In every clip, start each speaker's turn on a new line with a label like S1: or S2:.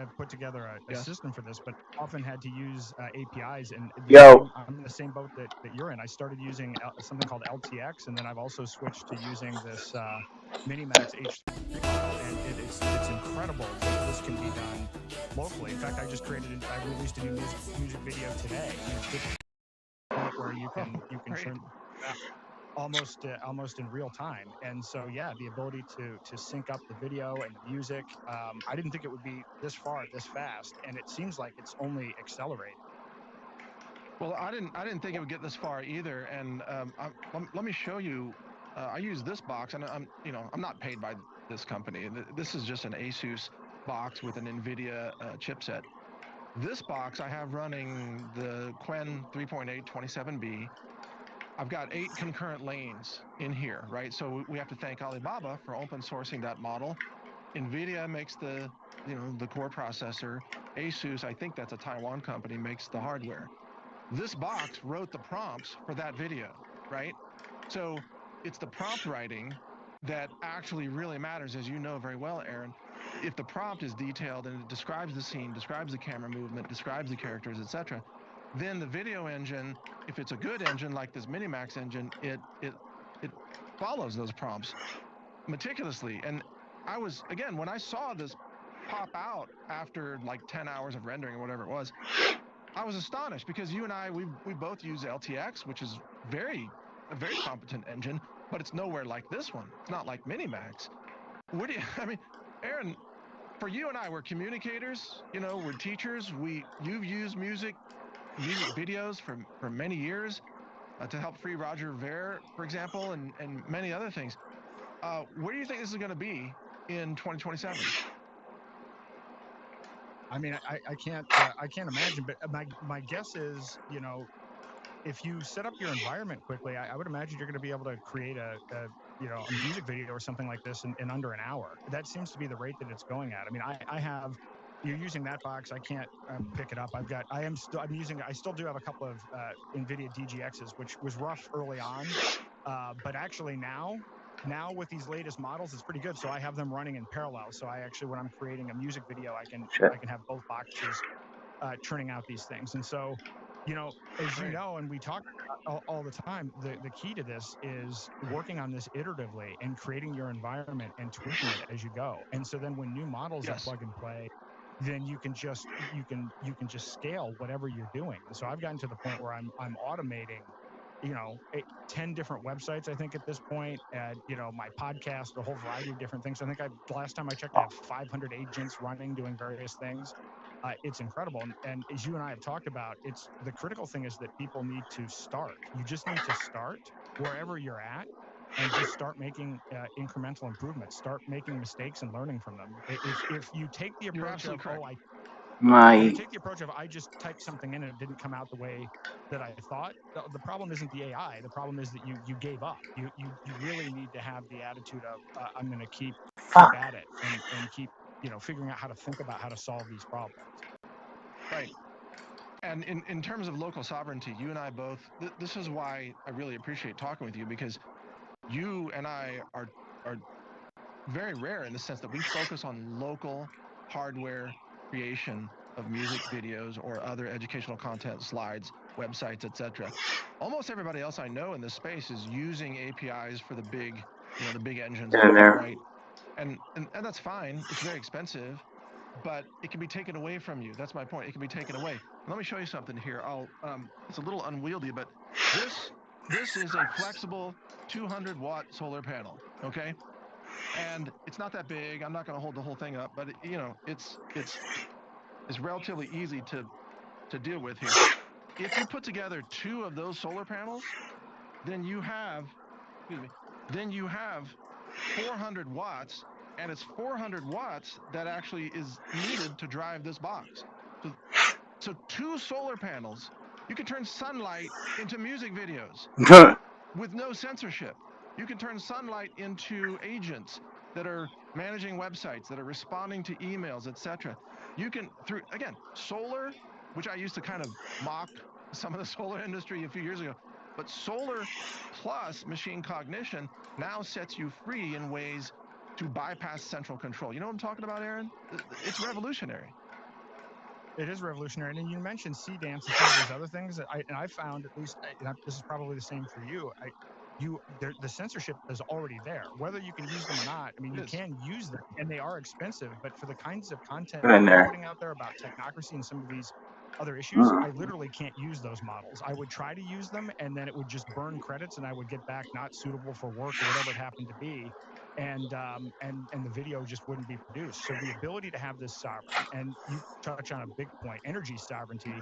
S1: I've put together a
S2: Yes.
S1: system for this, but often had to use APIs. And
S3: Yo,
S1: I'm in the same boat that you're in. I started using something called LTX, and then I've also switched to using this Minimax H3 model, and it's incredible that this can be done locally. In fact, I released a new music video today, and it's just a point where
S2: Oh,
S1: you can
S2: great.
S1: turn almost in real time. And so yeah, the ability to sync up the video and the music, I didn't think it would be this far this fast, and it seems like it's only accelerating.
S2: Well, I didn't think it would get this far either. And let me show you. I use this box, and I'm not paid by this company. This is just an ASUS box with an NVIDIA chipset. This box I have running the Qwen 3.8 27B. I've got 8 concurrent lanes in here, right? So we have to thank Alibaba for open sourcing that model. NVIDIA makes the core processor. ASUS, I think that's a Taiwan company, makes the hardware. This box wrote the prompts for that video, right? So it's the prompt writing that actually really matters, as you know very well, Aaron. If the prompt is detailed and it describes the scene, describes the camera movement, describes the characters, etc., then the video engine, if it's a good engine like this Minimax engine, it follows those prompts meticulously. And I was, again, when I saw this pop out after like 10 hours of rendering or whatever it was, I was astonished because you and I, we both use LTX, which is a very competent engine, but it's nowhere like this one. It's not like Minimax. What do you, I mean, Aaron, for you and I, we're communicators, we're teachers. You've used music videos for many years to help free Roger Ver, for example, and many other things. Where do you think this is going to be in 2027?
S1: I mean, I can't imagine, but my guess is, if you set up your environment quickly, I would imagine you're going to be able to create a music video or something like this in under an hour. That seems to be the rate that it's going at. I mean, I have. You're using that box. I can't pick it up. I still do have a couple of NVIDIA DGXs, which was rough early on, but actually now with these latest models, it's pretty good. So I have them running in parallel. So I actually, when I'm creating a music video,
S3: shit.
S1: I can have both boxes churning out these things. And so, as you
S2: Great.
S1: know, and we talk all the time, the key to this is working on this iteratively and creating your environment and tweaking it as you go. And so then when new models are
S2: Yes.
S1: plug and play, then you can just scale whatever you're doing. And so I've gotten to the point where I'm automating 10 different websites, I think, at this point, my podcast, a whole variety of different things. I think last time I checked, I have 500 agents running, doing various things. It's incredible. And as you and I have talked about, it's the critical thing is that people need to start. You just need to start wherever you're at and just start making incremental improvements, start making mistakes and learning from them. If you take the
S2: You're
S1: approach of,
S2: absolutely correct.
S1: if you
S3: My
S1: take the approach of I just typed something in and it didn't come out the way that I thought, the problem isn't the AI. The problem is that you gave up. You really need to have the attitude of I'm going to keep
S3: fuck.
S1: at it and keep figuring out how to think about how to solve these problems.
S2: Right. And in terms of local sovereignty, you and I both, this is why I really appreciate talking with you, because you and I are very rare in the sense that we focus on local hardware creation of music videos or other educational content, slides, websites, etc. Almost everybody else I know in this space is using APIs for the big engines
S3: In
S2: out there,
S3: there.
S2: right? And that's fine. It's very expensive, but it can be taken away from you. That's my point. It can be taken away. Let me show you something here. It's a little unwieldy, but this is a flexible 200-watt solar panel. Okay, and it's not that big. I'm not going to hold the whole thing up, but it's relatively easy to deal with here. If you put together 2 of those solar panels, then you have, excuse me, then you have 400 watts, and it's 400 watts that actually is needed to drive this box. So 2 solar panels, you can turn sunlight into music videos with no censorship. You can turn sunlight into agents that are managing websites, that are responding to emails, etc. You can, through, again, solar, which I used to kind of mock some of the solar industry a few years ago, but solar plus machine cognition now sets you free in ways to bypass central control. You know what I'm talking about, Aaron? It's revolutionary.
S1: It is revolutionary. And you mentioned Sea Dance and some of these other things that I found, at least, this is probably the same for you. The censorship is already there, whether you can use them or not. I mean, you can use them, and they are expensive. But for the kinds of content
S3: Get in
S1: they're
S3: there.
S1: putting out there about technocracy and some of these other issues, I literally can't use those models. I would try to use them, and then it would just burn credits, and I would get back not suitable for work or whatever it happened to be, and the video just wouldn't be produced. So the ability to have this sovereign, and you touch on a big point, energy sovereignty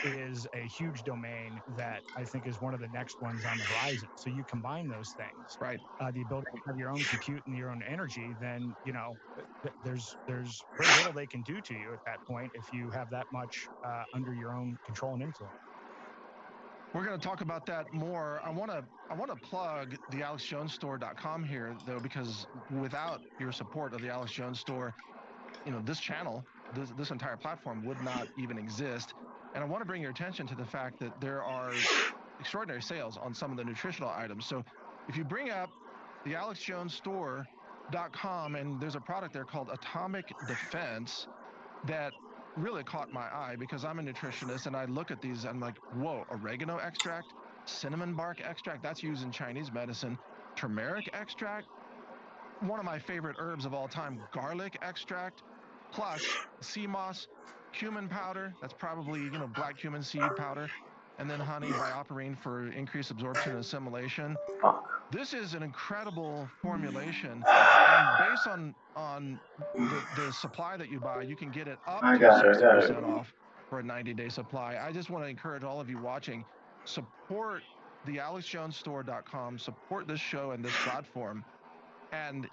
S1: is a huge domain that I think is one of the next ones on the horizon. So you combine those things,
S2: Right.
S1: The ability to have your own compute and your own energy, then there's very little they can do to you at that point if you have that much under your own control and influence.
S2: We're going to talk about that more. I want to plug the AlexJonesStore.com here, though, because without your support of the Alex Jones Store, this channel, this entire platform would not even exist. And I want to bring your attention to the fact that there are extraordinary sales on some of the nutritional items. So if you bring up the AlexJonesStore.com, and there's a product there called Atomic Defense that really caught my eye, because I'm a nutritionist and I look at these, I'm like, whoa, oregano extract, cinnamon bark extract, that's used in Chinese medicine, turmeric extract, one of my favorite herbs of all time, garlic extract, plus sea moss, cumin powder, that's probably, black cumin seed powder, and then honey, BioPerine for increased absorption and assimilation. This is an incredible formulation, and based on the supply that you buy, you can get it up to 60% off for a 90-day supply. I just want to encourage all of you watching, support the AlexJonesStore.com, support this show and this platform. And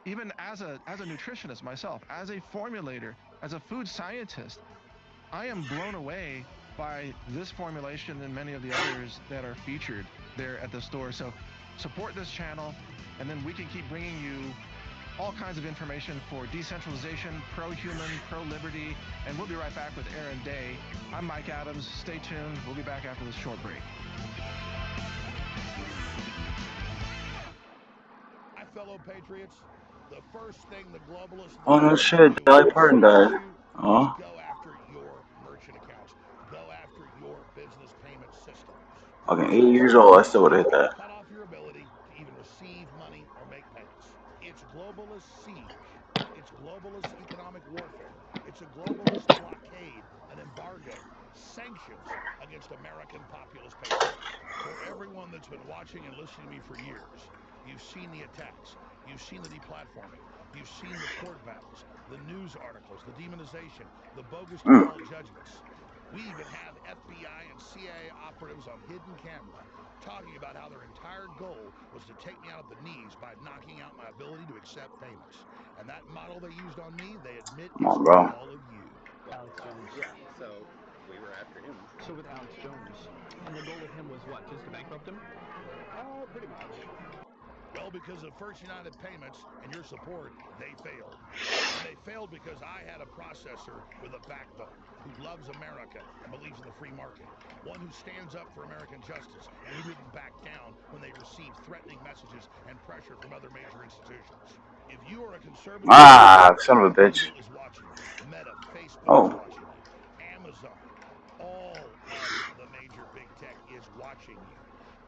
S2: even as a nutritionist myself, as a formulator, as a food scientist, I am blown away by this formulation and many of the others that are featured there at the store. So support this channel, and then we can keep bringing you all kinds of information for decentralization, pro-human, pro-liberty, and we'll be right back with Aaron Day. I'm Mike Adams. Stay tuned. We'll be back after this short break.
S4: My fellow patriots, the first thing the globalists
S3: Oh no shit, Dolly Parton died. Oh.
S4: Go after your merchant accounts. Go after your business payment systems.
S3: Fucking 8 years old, I still would have hit that.
S4: Cut off your ability to even receive money or make payments. It's globalist siege. It's globalist economic warfare. It's a globalist blockade, an embargo, sanctions against American populist patriots. For everyone that's been watching and listening to me for years, you've seen the attacks. You've seen the deplatforming. You've seen the court battles, the news articles, the demonization, the bogus default judgments. We even have FBI and CIA operatives on hidden camera talking about how their entire goal was to take me out at the knees by knocking out my ability to accept payments. And that model they used on me, they admit is for all of you.
S5: Alex Jones.
S6: Yeah, so we were after him.
S5: So with Alex Jones, and the goal with him was what, just to bankrupt him?
S6: Pretty much.
S4: Well, because of First United Payments and your support, they failed. And they failed because I had a processor with a backbone who loves America and believes in the free market. One who stands up for American justice and who didn't back down when they received threatening messages and pressure from other major institutions. If you are a conservative...
S3: son of a bitch.
S4: Google is watching you. Meta, Facebook is watching you. Amazon, all of the major big tech is watching you.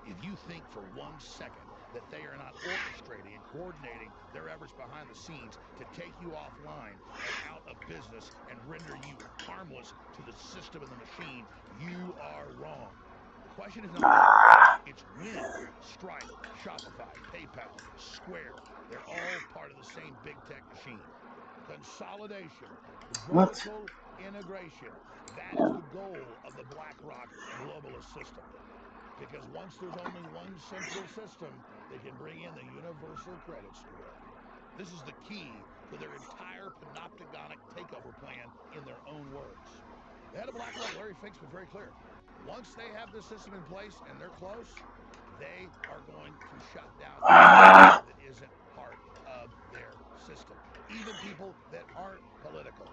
S4: If you think for 1 second that they are not orchestrating and coordinating their efforts behind the scenes to take you offline and out of business and render you harmless to the system and the machine, you are wrong. The question is not it's when. Stripe, Shopify, PayPal, Square, they're all part of the same big tech machine. Consolidation, vertical integration, that is the goal of the BlackRock globalist system. Because once there's only one central system, they can bring in the universal credit score. This is the key to their entire panopticonic takeover plan in their own words. The head of BlackRock, Larry Fink, was very clear. Once they have this system in place and they're close, they are going to shut down anything that isn't part of their system. Even people that aren't political.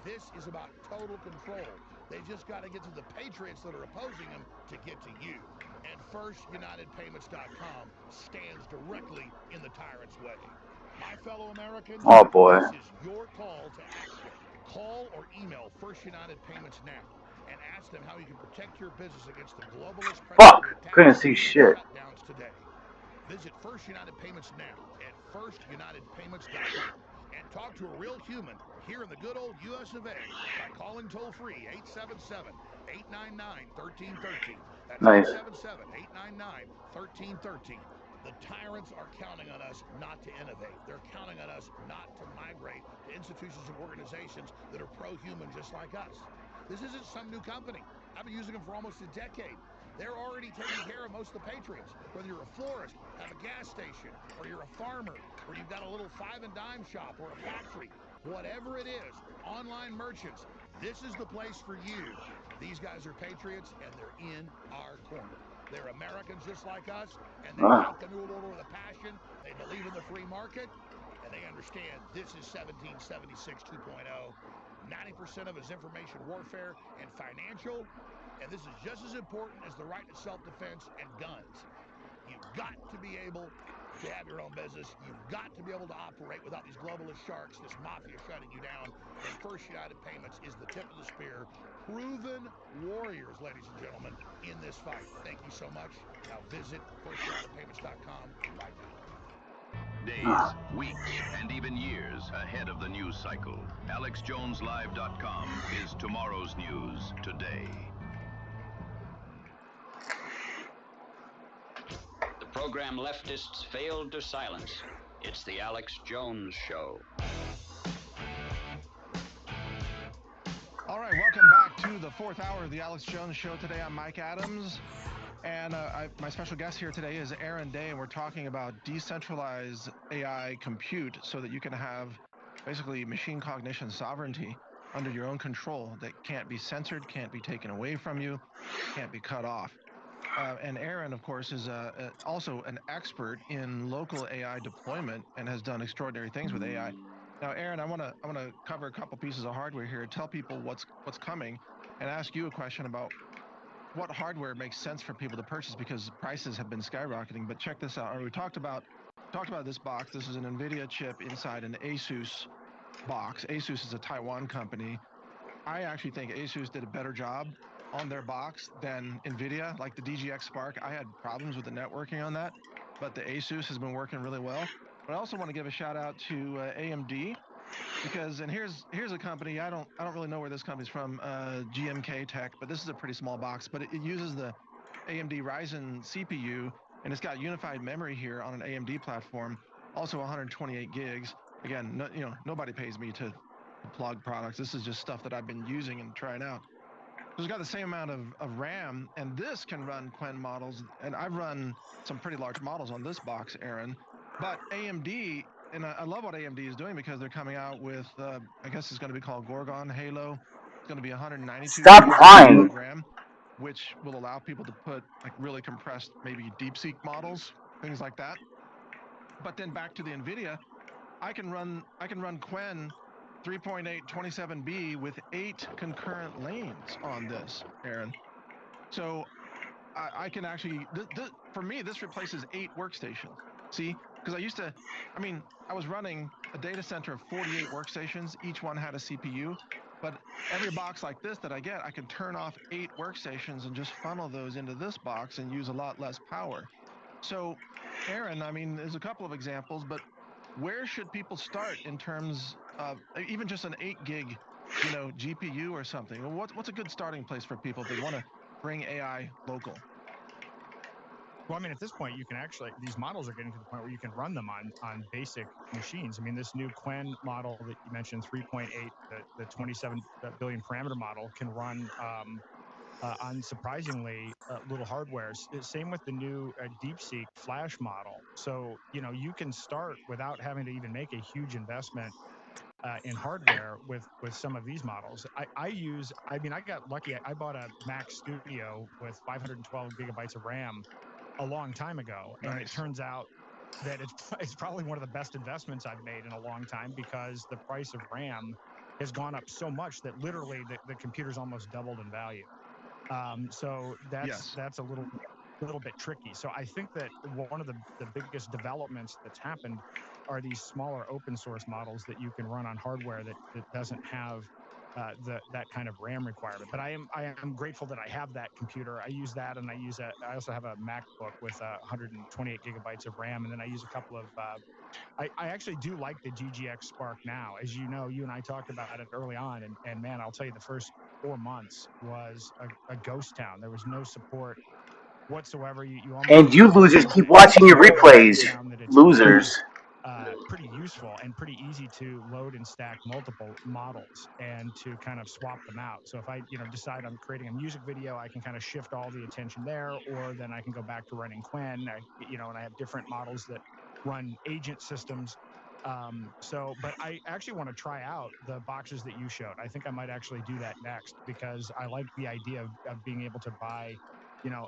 S4: This is about total control. They just got to get to the patriots that are opposing them to get to you. And FirstUnitedPayments.com stands directly in the tyrant's way. My fellow Americans,
S3: oh boy.
S4: This is your call to action. Call or email First United Payments now and ask them how you can protect your business against the globalist
S3: Fuck.
S4: predatory
S3: Couldn't
S4: attacks
S3: see
S4: and
S3: shit.
S4: shutdowns today. Visit First United Payments now at firstunitedpayments.com and talk to a real human here in the good old US of A by calling toll-free 877-899-1313. That's
S3: Nice.
S4: 877-899-1313. The tyrants are counting on us not to innovate. They're counting on us not to migrate to institutions and organizations that are pro-human just like us. This isn't some new company. I've been using them for almost a decade. They're already taking care of most of the patriots. Whether you're a florist, have a gas station, or you're a farmer, or you've got a little five and dime shop or a factory, whatever it is, online merchants, this is the place for you. These guys are patriots, and they're in our corner. They're Americans just like us, and they like the New World Order with a passion. They believe in the free market, and they understand this is 1776 2.0. 90% of it is information warfare and financial, and this is just as important as the right to self-defense and guns. You've got to be able to have your own business. You've got to be able to operate without these globalist sharks, this mafia shutting you down. And First United Payments is the tip of the spear. Proven warriors, ladies and gentlemen, in this fight. Thank you so much. Now visit firstunitedpayments.com right now.
S7: Days, weeks, and even years ahead of the news cycle. AlexJonesLive.com is tomorrow's news today.
S8: The program leftists failed to silence. It's the Alex Jones Show.
S2: All right, welcome back to the fourth hour of the Alex Jones Show. Today I'm Mike Adams, and my special guest here today is Aaron Day, and we're talking about decentralized AI compute so that you can have basically machine cognition sovereignty under your own control that can't be censored, can't be taken away from you, can't be cut off. And Aaron, of course, is also an expert in local AI deployment and has done extraordinary things with AI. Now, Aaron, I want to cover a couple pieces of hardware here, tell people what's coming, and ask you a question about what hardware makes sense for people to purchase, because prices have been skyrocketing. But check this out. We talked about this box. This is an NVIDIA chip inside an ASUS box. ASUS is a Taiwan company. I actually think ASUS did a better job on their box than NVIDIA. Like the DGX Spark, I had problems with the networking on that, but the ASUS has been working really well. But I also want to give a shout out to AMD, because, and here's a company, I don't really know where this company's from, GMK Tech, but this is a pretty small box, but it uses the AMD Ryzen CPU, and it's got unified memory here on an AMD platform, also 128 gigs. Again, nobody pays me to plug products. This is just stuff that I've been using and trying out. So it's got the same amount of RAM, and this can run Qwen models, and I've run some pretty large models on this box, Aaron. But AMD, and I love what AMD is doing, because they're coming out with, I guess it's going to be called Gorgon Halo. It's going to be 192
S3: Stop crying.
S2: RAM, which will allow people to put like really compressed, maybe DeepSeek models, things like that. But then back to the NVIDIA, I can run Qwen 3.8 27B with 8 concurrent lanes on this, Aaron. So I can actually, for me, this replaces 8 workstations. See, because I was running a data center of 48 workstations. Each one had a CPU, but every box like this that I get, I can turn off 8 workstations and just funnel those into this box and use a lot less power. So, Aaron, there's a couple of examples, but where should people start in terms of even just an 8 gig, GPU or something? What's a good starting place for people if they want to bring AI local?
S1: Well, at this point, you can actually, these models are getting to the point where you can run them on basic machines. This new Qwen model that you mentioned, 3.8, the 27 billion parameter model, can run on surprisingly little hardware. Same with the new DeepSeek Flash model. So, you can start without having to even make a huge investment in hardware with some of these models. I got lucky. I bought a Mac Studio with 512 gigabytes of RAM a long time ago.
S2: Nice.
S1: And it turns out that it's probably one of the best investments I've made in a long time, because the price of RAM has gone up so much that literally the computer's almost doubled in value. So that's a little bit tricky. So I think that one of the biggest developments that's happened are these smaller open source models that you can run on hardware that doesn't have that kind of RAM requirement. But I am grateful that I have that computer. I use that, and I also have a MacBook with 128 gigabytes of RAM, and then I use a couple of. I actually do like the GGX Spark now. As you know, you and I talked about it early on, and man, I'll tell you, the first 4 months was a ghost town. There was no support whatsoever. You almost
S3: And you losers keep watching your replays. Losers.
S1: Pretty useful and pretty easy to load and stack multiple models and to kind of swap them out. So if I, decide I'm creating a music video, I can kind of shift all the attention there, or then I can go back to running Qwen, and I have different models that run agent systems. But I actually want to try out the boxes that you showed. I think I might actually do that next, because I like the idea of being able to buy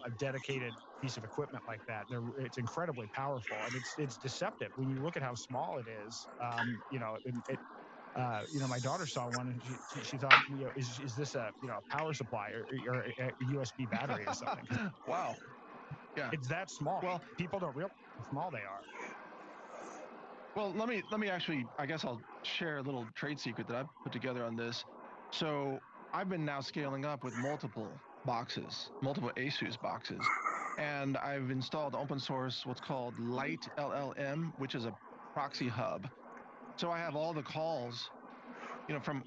S1: a dedicated piece of equipment like that. It's incredibly powerful, and it's deceptive when you look at how small it is. My daughter saw one, and she thought, is this a power supply or a USB battery or something?
S2: Wow. Yeah.
S1: It's that small.
S2: Well,
S1: people don't realize how small they are.
S2: Well, let me actually, I guess I'll share a little trade secret that I've put together on this. So I've been now scaling up with multiple ASUS boxes, and I've installed open source what's called Light LLM, which is a proxy hub. So I have all the calls,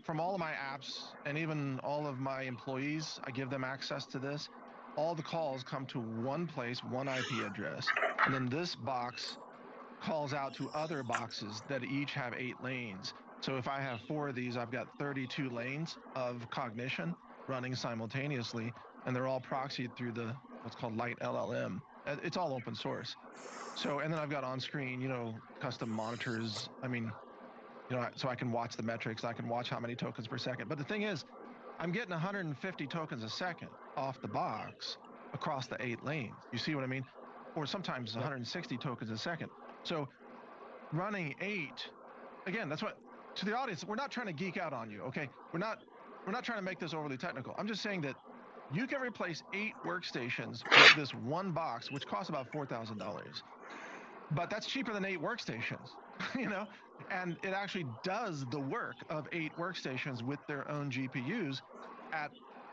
S2: from all of my apps, and even all of my employees, I give them access to this. All the calls come to one place, one IP address, and then this box calls out to other boxes that each have 8 lanes. So if I have 4 of these, I've got 32 lanes of cognition running simultaneously, and they're all proxied through what's called Light LLM. It's all open source. So, and then I've got on screen, custom monitors. So I can watch the metrics. I can watch how many tokens per second. But the thing is, I'm getting 150 tokens a second off the box across the 8 lanes. You see what I mean? Or sometimes 160 tokens a second. So running 8, again, that's what, to the audience, we're not trying to geek out on you, okay? We're not trying to make this overly technical. I'm just saying that you can replace 8 workstations with this one box, which costs about $4,000. But that's cheaper than 8 workstations, and it actually does the work of 8 workstations with their own GPUs at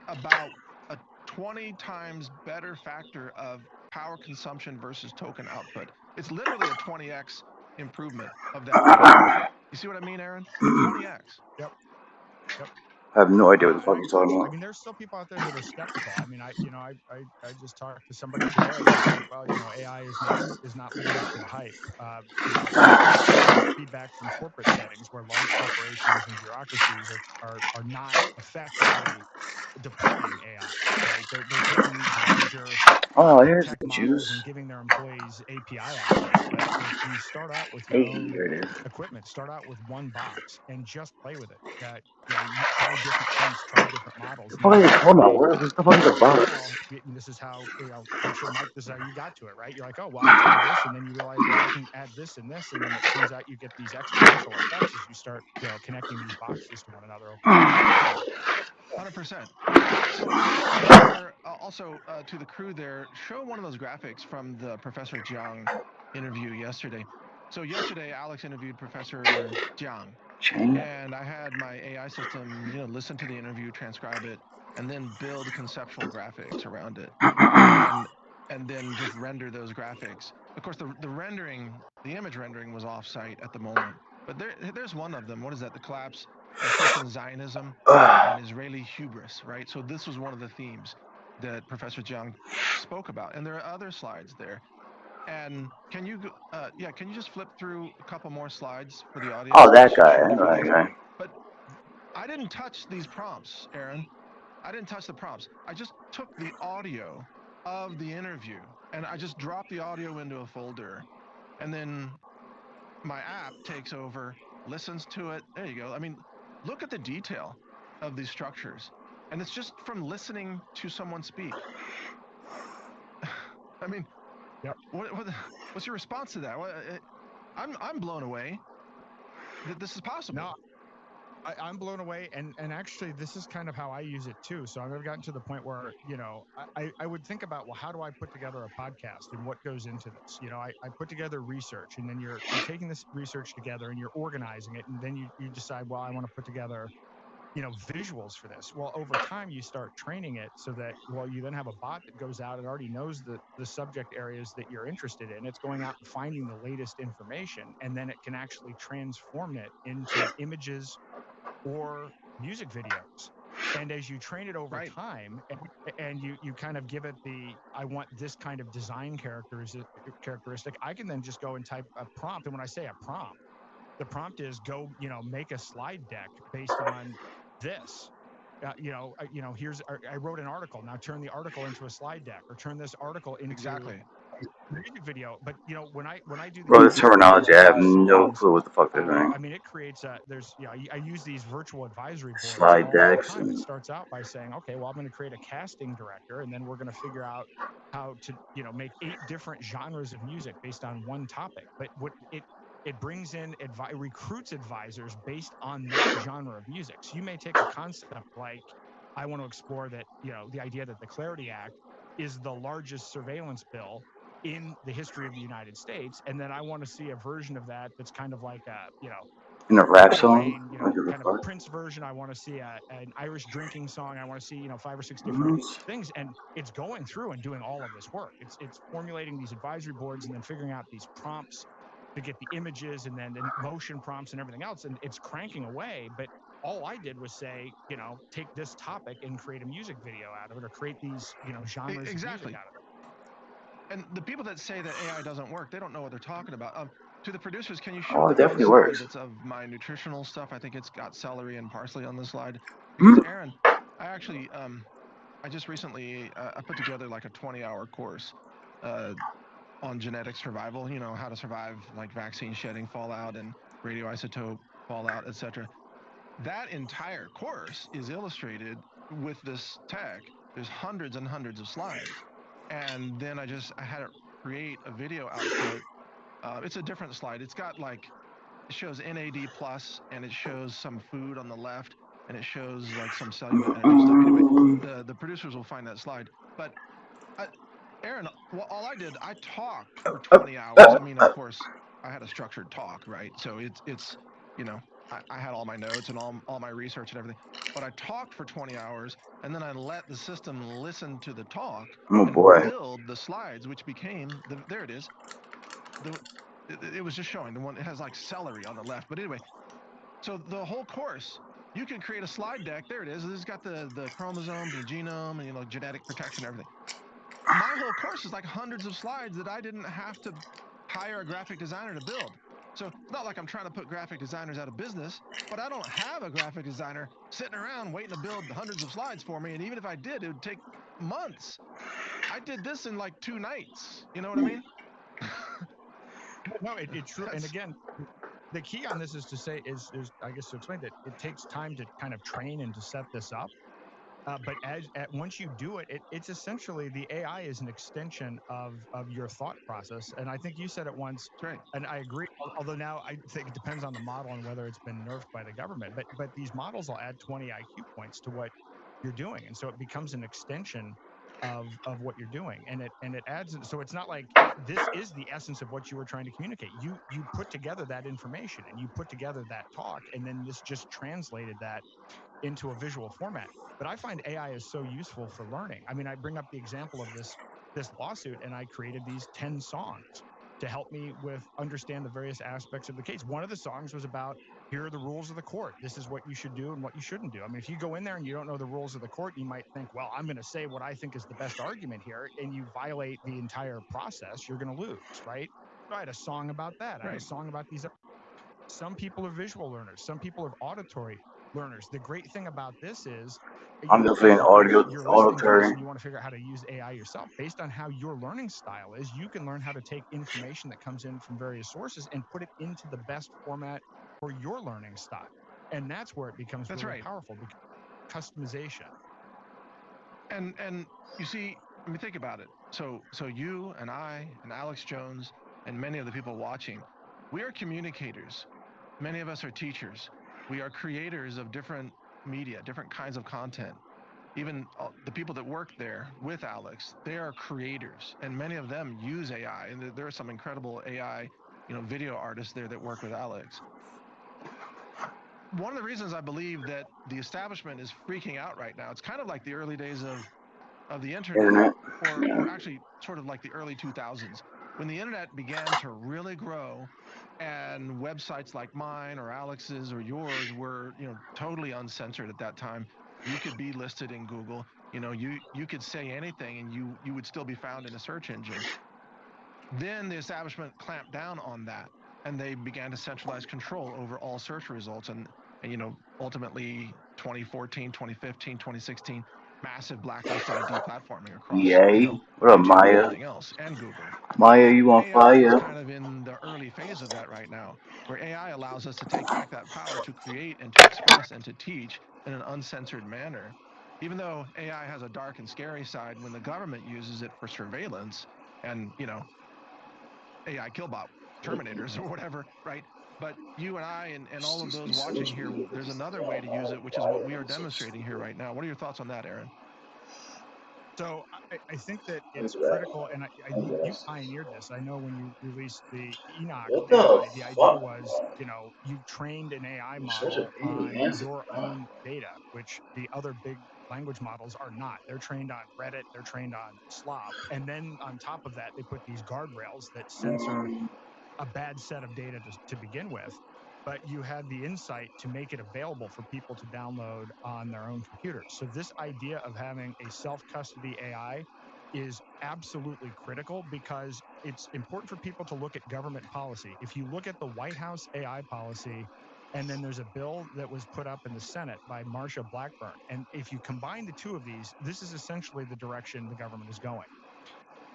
S2: about a 20 times better factor of power consumption versus token output. It's literally a 20x improvement of that. You see what I mean, Aaron? 20x.
S1: Yep.
S3: I have no idea what the fuck you're talking about.
S1: I mean, there's still people out there that are skeptical. I mean, I just talked to somebody today who's like, well, AI is not living up to the hype. Feedback from corporate settings where large corporations and bureaucracies are not effectively deploying AI. Right? They're taking these larger tech models and giving their employees API access. But if you start out with your own equipment, start out with one box and just play with it. You try different things, try different models.
S3: Hold on, what is the fuck is the box?
S1: This is how, I'm sure, Mike, this is how you got to it, right? You're like, oh, well, I'll try this, and then you realize, well, I can add this and this, and then it turns out you get these exponential effects as you start, connecting these boxes to one another.
S2: 100%. So also to the crew there, show one of those graphics from the Professor Jiang interview yesterday. So yesterday, Alex interviewed Professor Jiang, and I had my AI system, listen to the interview, transcribe it, and then build conceptual graphics around it, and then just render those graphics. Of course, the image rendering was off-site at the moment, but there's one of them. What is that? The collapse of Christian Zionism and Israeli hubris, right? So this was one of the themes that Professor Jiang spoke about, and there are other slides there. And can you just flip through a couple more slides for the audience?
S3: Oh, that guy.
S2: But I didn't touch these prompts, Aaron. I didn't touch the prompts. I just took the audio of the interview, and I just dropped the audio into a folder, and then my app takes over, listens to it. There you go. I mean, look at the detail of these structures, and it's just from listening to someone speak. I mean,
S1: yep.
S2: What's your response to that? I'm blown away that this is possible.
S1: No, I'm blown away, and actually, this is kind of how I use it too. So I've gotten to the point where I would think about, well, how do I put together a podcast and what goes into this? I put together research, and then you're taking this research together and you're organizing it, and then you decide, well, I want to put together visuals for this. Well, over time you start training it so that, well, you then have a bot that goes out and already knows the subject areas that you're interested in. It's going out and finding the latest information, and then it can actually transform it into images or music videos. And as you train it over time, and you kind of give it I want this kind of design characteristic, I can then just go and type a prompt. And when I say a prompt, the prompt is go, make a slide deck based on this. Here's, I wrote an article. Now turn the article into a slide deck, or turn this article into a music video. But when I do
S3: Bro, this terminology, I have no clue what the fuck they're doing.
S1: I mean, it creates I use these virtual advisory boards
S3: slide decks.
S1: It starts out by saying, okay, well, I'm going to create a casting director, and then we're going to figure out how to make 8 different genres of music based on one topic. But what it brings in recruits advisors based on that genre of music. So you may take a concept like, I want to explore that, the idea that the Clarity Act is the largest surveillance bill in the history of the United States, and then I want to see a version of that that's kind of like
S3: in a rap song,
S1: kind of a Prince version. I want to see an Irish drinking song. I want to see 5 or 6 different things, and it's going through and doing all of this work. It's formulating these advisory boards and then figuring out these prompts to get the images, and then the motion prompts and everything else, and it's cranking away. But all I did was say, take this topic and create a music video out of it, or create these genres of music out of it.
S2: And the people that say that AI doesn't work, they don't know what they're talking about. To the producers, can you show
S3: it definitely
S2: one
S3: works.
S2: slide that's of my nutritional stuff? I think it's got celery and parsley on the slide. Because Aaron, I actually, I just recently, I put together like a 20-hour course on genetic survival, how to survive like vaccine shedding fallout and radioisotope fallout, etc. That entire course is illustrated with this tech. There's hundreds and hundreds of slides. And then I had it create a video output. It's a different slide. It's got it shows NAD plus, and it shows some food on the left, and it shows like some cellular energy stuff. Anyway, the producers will find that slide. But Aaron, all I did, I talked for 20 hours. I mean, of course, I had a structured talk, right? So it's I had all my notes and all my research and everything. But I talked for 20 hours, and then I let the system listen to the talk and build the slides, which became there it is. It was just showing the one. It has like celery on the left. But anyway, so the whole course, you can create a slide deck. There it is. It's got the chromosomes, the genome, and genetic protection, and everything. My whole course is like hundreds of slides that I didn't have to hire a graphic designer to build. So it's not like I'm trying to put graphic designers out of business, but I don't have a graphic designer sitting around waiting to build hundreds of slides for me. And even if I did, it would take months. I did this in like 2 nights. You know what I mean?
S1: No, it's true. And again, the key on this is to say is I guess to explain that it takes time to kind of train and to set this up. But once you do it, it's essentially the AI is an extension of your thought process. And I think you said it once,
S2: right?
S1: And I agree. Although now I think it depends on the model and whether it's been nerfed by the government. But these models will add 20 IQ points to what you're doing, and so it becomes an extension of what you're doing, and it adds. So it's not like this is the essence of what you were trying to communicate. You put together that information and you put together that talk, and then this just translated that into a visual format. But I find AI is so useful for learning. I mean, I bring up the example of this lawsuit, and I created these 10 songs to help me with understand the various aspects of the case. One of the songs was about, here are the rules of the court. This is what you should do and what you shouldn't do. I mean, if you go in there and you don't know the rules of the court, you might think, well, I'm going to say what I think is the best argument here, and you violate the entire process, you're going to lose, right? So I had a song about that. I had a song about these. Some people are visual learners. Some people are auditory learners. The great thing about this is
S3: I'm definitely an auditory.
S1: You want to figure out how to use AI yourself based on how your learning style is. You can learn how to take information that comes in from various sources and put it into the best format for your learning style. And that's where it becomes really powerful, because customization.
S2: And you see, I mean, think about it. So you and I and Alex Jones and many of the people watching, we are communicators. Many of us are teachers. We are creators of different media, different kinds of content. Even the people that work there with Alex, they are creators, and many of them use AI. And there are some incredible AI, video artists there that work with Alex. One of the reasons I believe that the establishment is freaking out right now, it's kind of like the early days of the internet, or actually sort of like the early 2000s, when the internet began to really grow, and websites like mine or Alex's or yours were, totally uncensored at that time. You could be listed in Google. You could say anything, and you would still be found in a search engine. Then the establishment clamped down on that, and they began to centralize control over all search results. And ultimately 2014, 2015, 2016, massive blacklist and deplatforming across
S3: What up,
S2: YouTube
S3: Maya?
S2: and everything else, and Google.
S3: Maya, you on
S2: AI
S3: fire?
S2: is kind of in the early phase of that right now, where AI allows us to take back that power to create and to express and to teach in an uncensored manner. Even though AI has a dark and scary side when the government uses it for surveillance and, AI killbot terminators or whatever, right? But you and I and all of those watching here, there's another way to use it, which is what we are demonstrating here right now. What are your thoughts on that, Aaron?
S1: So I think that it's critical, and you pioneered this. I know when you released the Enoch AI, the idea was, you trained an AI model on your own data, which the other big language models are not. They're trained on Reddit, they're trained on slop, and then on top of that, they put these guardrails that censor a bad set of data to begin with. But you had the insight to make it available for people to download on their own computers. So this idea of having a self-custody AI is absolutely critical, because it's important for people to look at government policy. If you look at the White House AI policy, and then there's a bill that was put up in the Senate by Marsha Blackburn, and if you combine the two of these, this is essentially the direction the government is going.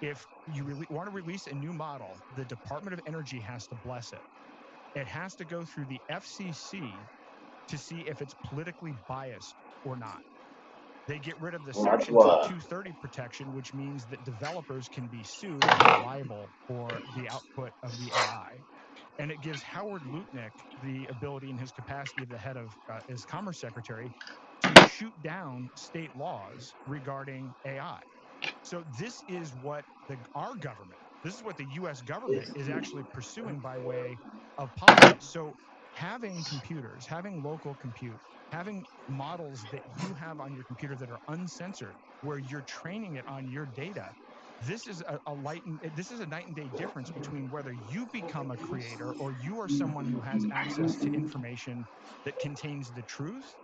S1: If you want to release a new model, the Department of Energy has to bless it. It has to go through the FCC to see if it's politically biased or not. They get rid of the Section 230 protection, which means that developers can be sued and held liable for the output of the AI. And it gives Howard Lutnick the ability, in his capacity of the head of as Commerce Secretary, to shoot down state laws regarding AI. So this is what our government, this is what the U.S. government is actually pursuing by way of policy. So having computers, having local compute, having models that you have on your computer that are uncensored, where you're training it on your data, this is this is a night and day difference between whether you become a creator or you are someone who has access to information that contains the truth,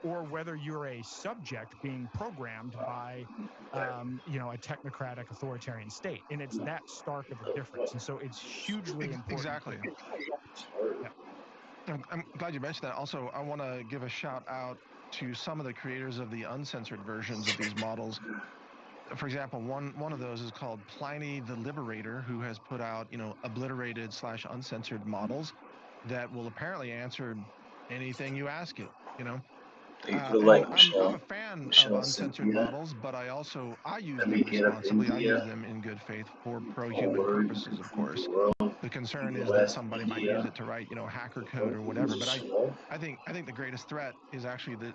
S1: or whether you're a subject being programmed by a technocratic authoritarian state. And it's that stark of a difference. And so it's hugely important.
S2: Exactly. I'm glad you mentioned that. Also, I want to give a shout out to some of the creators of the uncensored versions of these models. For example, one of those is called Pliny the Liberator, who has put out, obliterated / uncensored models that will apparently answer anything you ask it, I'm a fan of uncensored models, but I use them responsibly. I use them in good faith for pro-human purposes, of course. The concern is that somebody might use it to write, hacker code or whatever. But I think the greatest threat is actually the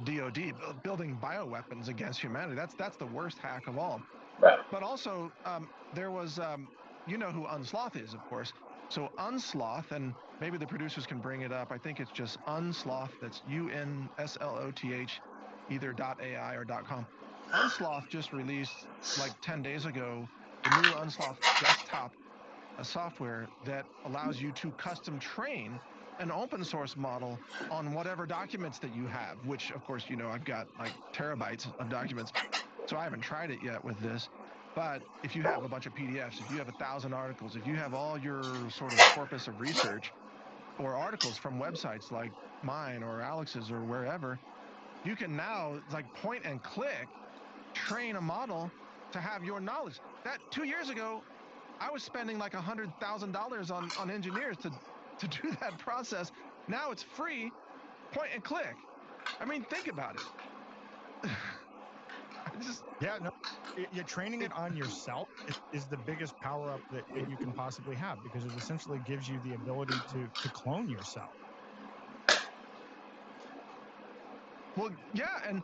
S2: DoD building bioweapons against humanity. That's the worst hack of all. But also, there was, who Unsloth is, of course. So Unsloth, and maybe the producers can bring it up. I think it's just Unsloth. That's UNSLOTH, either .ai or .com. Unsloth just released like 10 days ago the new Unsloth desktop software that allows you to custom train an open source model on whatever documents that you have, which of course, I've got like terabytes of documents. So I haven't tried it yet with this. But if you have a bunch of PDFs, if you have 1,000 articles, if you have all your sort of corpus of research or articles from websites like mine or Alex's or wherever, you can now like point and click, train a model to have your knowledge. That 2 years ago, I was spending like $100,000 on engineers to do that process. Now it's free, point and click. I mean, think about it.
S1: You're training it on yourself is the biggest power up that you can possibly have, because it essentially gives you the ability to clone yourself.
S2: Well, yeah, and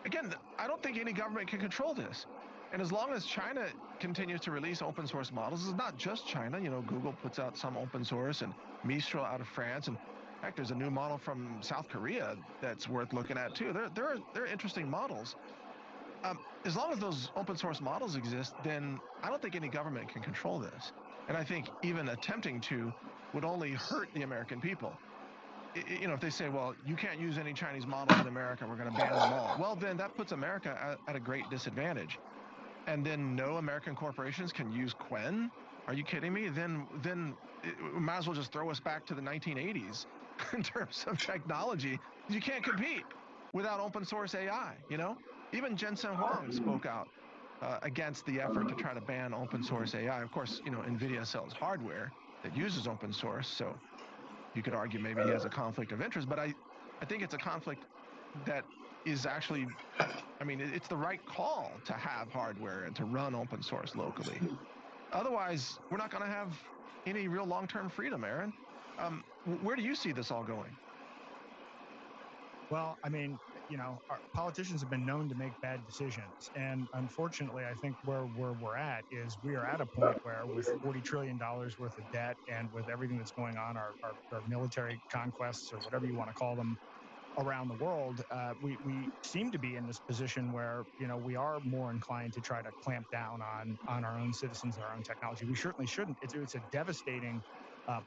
S2: again, I don't think any government can control this. And as long as China continues to release open source models, it's not just China. You know, Google puts out some open source, and Mistral out of France, and in fact, there's a new model from South Korea that's worth looking at too. They're interesting models. As long as those open source models exist, then I don't think any government can control this. And I think even attempting to would only hurt the American people. You know, if they say, well, you can't use any Chinese models in America, we're going to ban them all. Well, then that puts America at a great disadvantage. And then no American corporations can use Qwen? Are you kidding me? Then it might as well just throw us back to the 1980s in terms of technology. You can't compete without open source AI, you know? Even Jensen Huang spoke out against the effort to try to ban open source AI. Of course, you know, NVIDIA sells hardware that uses open source, so you could argue maybe he has a conflict of interest, but I think it's a conflict that is actually, I mean, it's the right call to have hardware and to run open source locally. Otherwise, we're not going to have any real long-term freedom, Aaron. Where do you see this all going?
S1: Well, I mean, you know, our politicians have been known to make bad decisions. And unfortunately, I think where we're at is we are at a point where with $40 trillion worth of debt and with everything that's going on, our military conquests or whatever you want to call them around the world, we seem to be in this position where, you know, we are more inclined to try to clamp down on our own citizens and our own technology. We certainly shouldn't. It's a devastating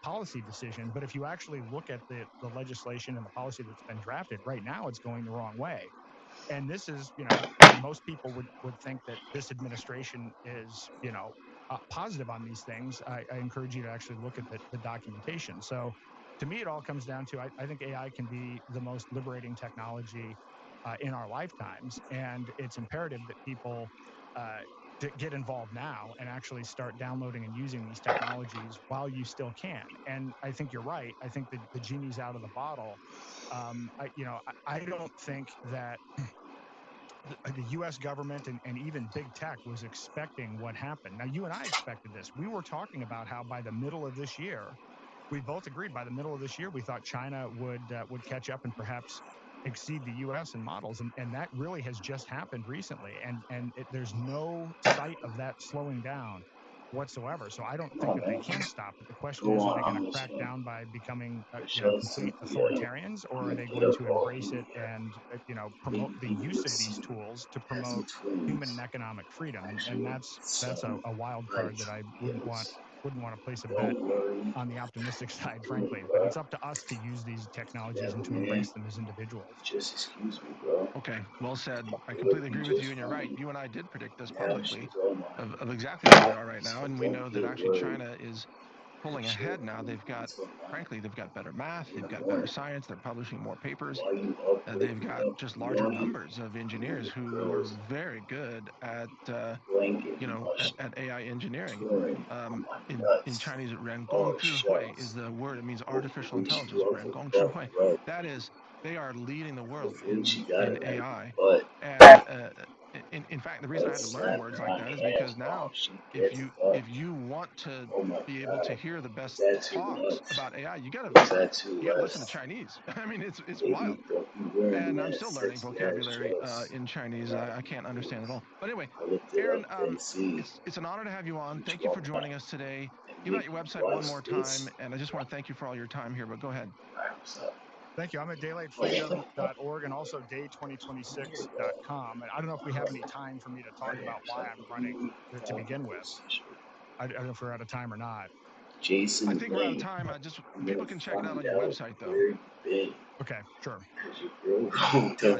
S1: policy decision. But if you actually look at the legislation and the policy that's been drafted right now, it's going the wrong way. And this is, you know, most people would think that this administration is, you know, positive on these things. I encourage you to actually look at the documentation. So to me, it all comes down to, I think AI can be the most liberating technology in our lifetimes. And it's imperative that people get involved now and actually start downloading and using these technologies while you still can. And I think you're right. I think that the genie's out of the bottle. I don't think that the U.S. government and even big tech was expecting what happened. Now, you and I expected this. We were talking about how by the middle of this year, we both agreed by the middle of this year, we thought China would catch up and perhaps exceed the U.S. in models, and that really has just happened recently, and there's no sight of that slowing down whatsoever. So I don't think that they can stop it. The question is, are they going to crack down by becoming complete authoritarians, or are they going to embrace it and promote the use of these tools to promote human and economic freedom? And that's a wild card that I wouldn't want to place a bet on the optimistic side, frankly. But it's up to us to use these technologies and to embrace them as individuals.
S9: Just excuse me, bro.
S2: Okay, well said. I completely agree with you, and you're right. You and I did predict this publicly of exactly where we are right now, and we know that actually China is pulling ahead now. They've got better math, they've got better science, they're publishing more papers, they've got just larger numbers of engineers who are very good at at AI engineering. In Chinese, 人工智慧 is the word. It means artificial intelligence. 人工智慧. That is, they are leading the world in AI. And in fact, the reason I had to learn words like that is because now, if you want to be able to hear the best talks about AI, you gotta listen to Chinese. I mean, it's wild. And I'm still learning vocabulary in Chinese. I can't understand it all. But anyway, Aaron, it's an honor to have you on. Thank you for joining us today. Give out your website one more time, and I just want to thank you for all your time here. But go ahead.
S1: Thank you. I'm at daylightfreedom.org and also day2026.com. And I don't know if we have any time for me to talk about why I'm running to begin with. I don't know if we're out of time or not.
S9: Jason,
S2: I think we're out of time. People can check it out on your website, though.
S1: Okay, sure.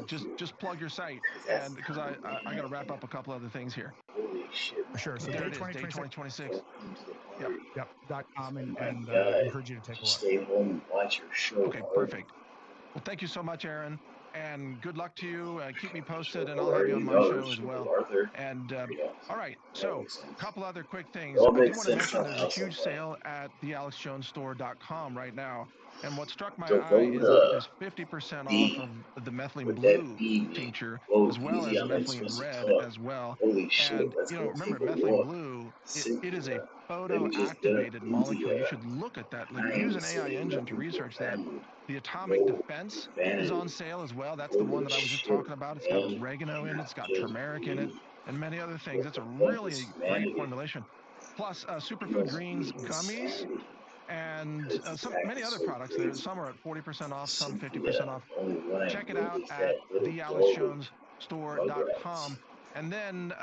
S2: Just plug your site, and because I got to wrap up a couple other things here.
S9: Holy shit!
S1: Sure. So
S2: there it is, day2026.
S1: Yep. .com, and encourage you to take a look.
S9: Stay home and watch your show.
S2: Okay, perfect. Well, thank you so much, Aaron, and good luck to you. Keep me posted, and I'll have you on my show as well. And all right, so a couple other quick things. I do want to mention there's a huge sale at thealexjonesstore.com right now. And what struck my eye is that there's 50% off of the methylene blue tincture, as well as methylene red as well. And remember, methylene blue, it is a photo-activated molecule. You should look at that. Like, use an AI engine to research that. The Atomic Defense is on sale as well. That's the one that I was just talking about. It's got oregano in it. It's got turmeric in it, and many other things. It's a really great formulation. Plus, Superfood Greens gummies and many other products. Some are at 40% off, some 50% off. Check it out at thealexjonesstore.com. And then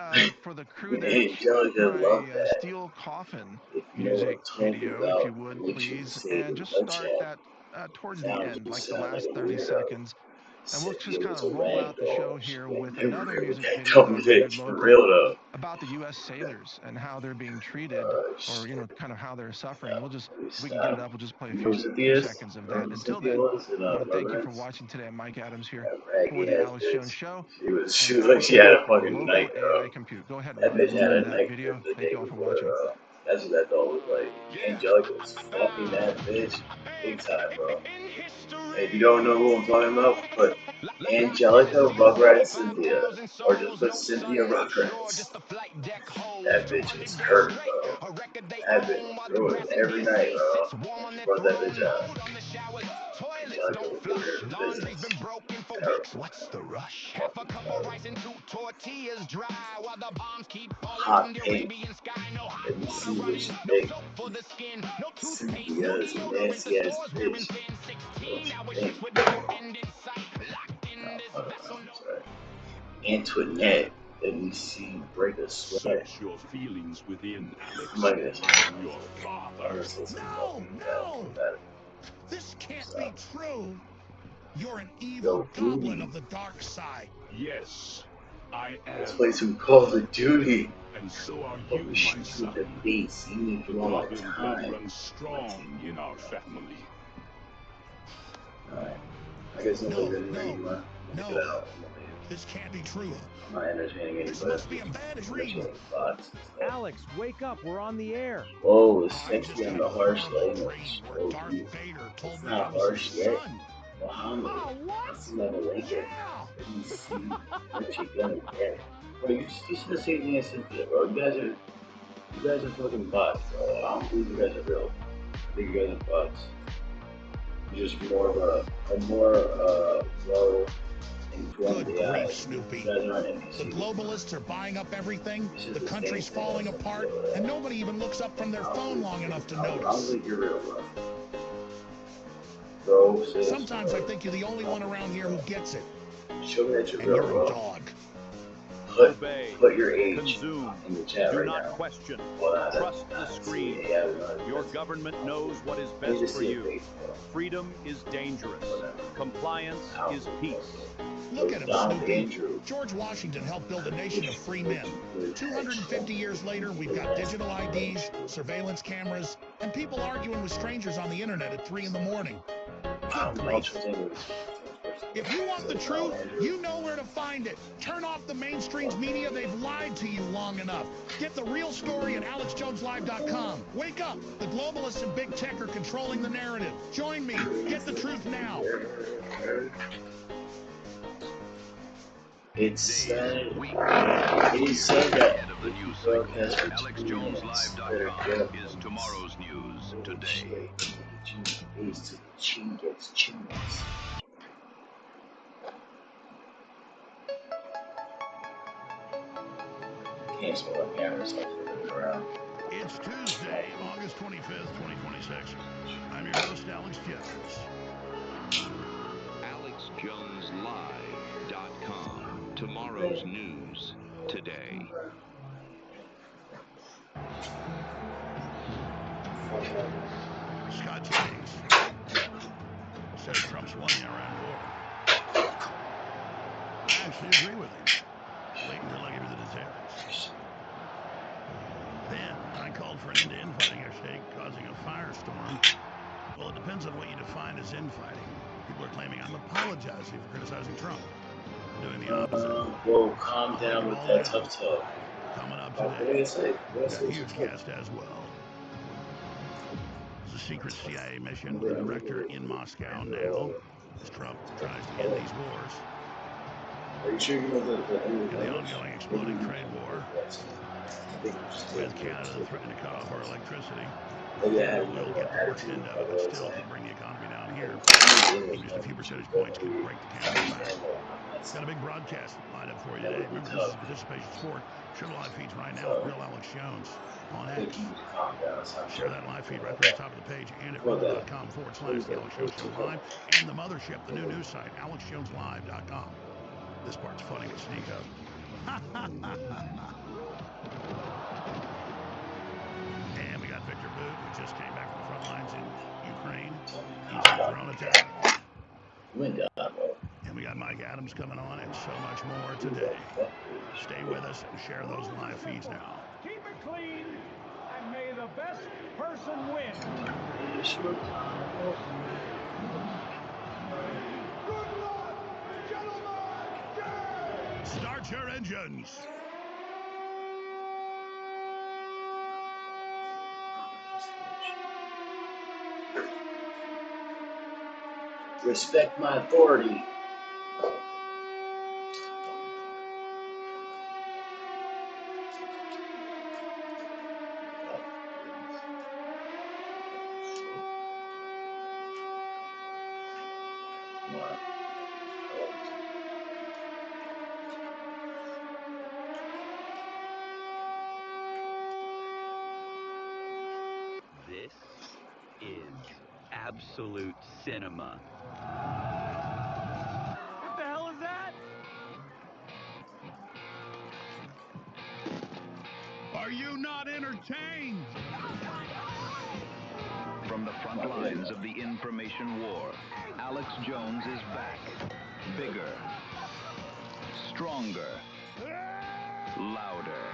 S2: for the crew there, cue my Steel Coffin music video, if you would, please. And just start that towards the end, like the last 30 seconds. And we'll just kind of roll out the show here with another music video that I figured locally about the U.S. sailors and how they're being treated, or, you know, kind of how they're suffering. If we can get it up, we'll just play a few seconds of that. Until then, I want to thank you for watching today. I'm Mike Adams here for the Alex Jones Show.
S9: She was like, she had a fucking night,
S2: AI compute. Go ahead,
S9: that bitch had a
S2: that
S9: night
S2: video.
S9: the
S2: Thank
S9: day
S2: you all for
S9: before,
S2: watching.
S9: That's what that dog was like. Angelica was fucking that bitch big time, bro. Hey, if you don't know who I'm talking about, put Angelica Rugrats Cynthia, or just put Cynthia Rugrats. That bitch was hurt, bro. That bitch was ruined every night, bro. She brought that bitch out. Angelica was doing her business.
S4: What's the rush? Half a cup of rice and 2 tortillas dry while the bombs keep falling
S9: Hot
S4: from your
S9: pink.
S4: Arabian sky. No hot
S9: Let me
S4: water
S9: see what
S4: running,
S9: she
S4: no
S9: think.
S4: soap for the skin, no toothpaste, no
S9: Cynthia's a
S4: deodorant.
S9: nasty
S4: The
S9: ass
S4: stores wearing
S9: bitch.
S4: thin 16
S9: What
S4: hours
S9: you
S4: shift
S9: think?
S4: with no end in sight. Locked in this vessel.
S9: Antoinette. Let me see. Break a sweat.
S10: Search your feelings within, Alex.
S9: I'm not gonna say
S10: I'm your father.
S9: I'm gonna say something
S4: No!
S9: about it.
S4: This can't be true. You're an
S9: Yo,
S4: evil goblin
S9: Rudy.
S4: of the dark side.
S10: Yes, I
S9: Let's
S10: am.
S9: play some Call of Duty.
S10: And so are
S9: But
S10: you,
S9: we
S10: my
S9: shoot
S10: son.
S9: with the base, even if
S10: The
S9: you want my
S10: goblin blood
S9: time.
S10: runs strong in our family.
S9: Alright. I guess nobody's in here anymore.
S4: No.
S9: Get out.
S4: This can't be true.
S9: I'm not entertaining anybody.
S4: This must be a bad
S9: I'm
S4: dream.
S9: entertaining bots and stuff.
S11: Alex, wake up. We're on the air.
S9: Whoa, it's
S4: I just
S9: sexy on
S4: had
S9: the
S4: a
S9: harsh
S4: horrible
S9: language.
S4: dream where Darth Vader told
S9: It's
S4: me I
S9: not
S4: was
S9: harsh
S4: his
S9: yet.
S4: son.
S9: Muhammad.
S11: Oh, what?
S9: That's another language.
S4: Yeah.
S9: Let me see what you're gonna get. Bro, you should have saved me and Cynthia, bro. You guys are fucking bots, bro. I don't believe you guys are real. I think you guys are bots. You're just more of a more well informed
S4: Good
S9: AI.
S4: grief, Snoopy.
S9: You guys aren't NPCs.
S4: The globalists are buying up everything,
S9: It's just
S4: the
S9: the
S4: country's
S9: same
S4: falling
S9: thing.
S4: apart, and nobody even looks up from their phone long enough to
S9: I don't
S4: notice.
S9: think you're real, bro. Bro, say
S4: Sometimes I think you're the only one around here who gets it,
S9: show me that you're
S4: and
S9: real,
S4: you're a
S9: bro.
S4: dog.
S9: Put your age
S12: Consume.
S9: in the chat
S12: Do
S9: right
S12: not
S9: now.
S12: question.
S9: Well, nah,
S12: Trust the screen.
S9: Yeah,
S12: Your government knows what is
S9: I need to
S12: best for
S9: see a
S12: you.
S9: face, bro.
S12: Freedom is dangerous. Compliance is peace.
S4: Look at him,
S9: Don
S4: Snoopy.
S9: Andrew.
S4: George Washington helped build a nation of free men. 250 years later, we've got digital IDs, surveillance cameras, and people arguing with strangers on the internet at 3 in the morning. Good grief. If you want the truth, you know where to find it. Turn off the mainstream's media. They've lied to you long enough. Get the real story at AlexJonesLive.com. Wake up. The globalists and big tech are controlling the narrative. Join me. Get the truth now.
S9: It said that
S7: The news
S9: broadcast
S7: cycle.
S9: for 2 minutes.
S7: AlexJonesLive.com is tomorrow's news today.
S9: Ace to the chin gets chinless. Can't spell my camera, so I'm flipping around.
S4: It's Tuesday, August 25th, 2026. I'm your host, Alex Jones.
S7: AlexJonesLive.com. Tomorrow's news today.
S4: Scott Jennings says Trump's won the Iran war. I actually agree with him. Wait until I give you the details. Then I called for an end to infighting yesterday, causing a firestorm. Well, it depends on what you define as infighting. People are claiming I'm apologizing for criticizing Trump. I'm doing the opposite.
S9: Whoa, calm down with that tough talk.
S4: Coming up
S9: What
S4: today.
S9: did I say?
S4: Got a huge guest as well. It's a secret CIA mission with the director in Moscow now, as Trump tries to end these wars.
S9: Are you sure you know the
S4: In the ongoing exploding trade war with Canada threatening to cut off our electricity, we'll get the worst end of it, but still could bring the economy down here. Even just a few percentage points could break the camel's back. Got a big broadcast lined up for you today. Remember, this is participation sport. Share the live feeds right now at Real Alex Jones on X. Share that live feed right there at the top of the page and at rumble.com/The Alex Jones Show Live. And the mothership, the new news site, AlexJonesLive.com. This part's funny with Sneeko. And we got Victor Boot, who just came back from the front lines in Ukraine. He's a drone attack. And we got Mike Adams coming on and so much more today. Stay with us and share those live feeds now.
S11: Keep it clean, and may the best person win.
S4: Good luck, gentlemen! Start your engines.
S9: Respect my authority.
S12: This is absolute cinema.
S11: What the hell is that?
S4: Are you not entertained?
S7: From the front lines of the information war, Alex Jones is back. Bigger, stronger, louder.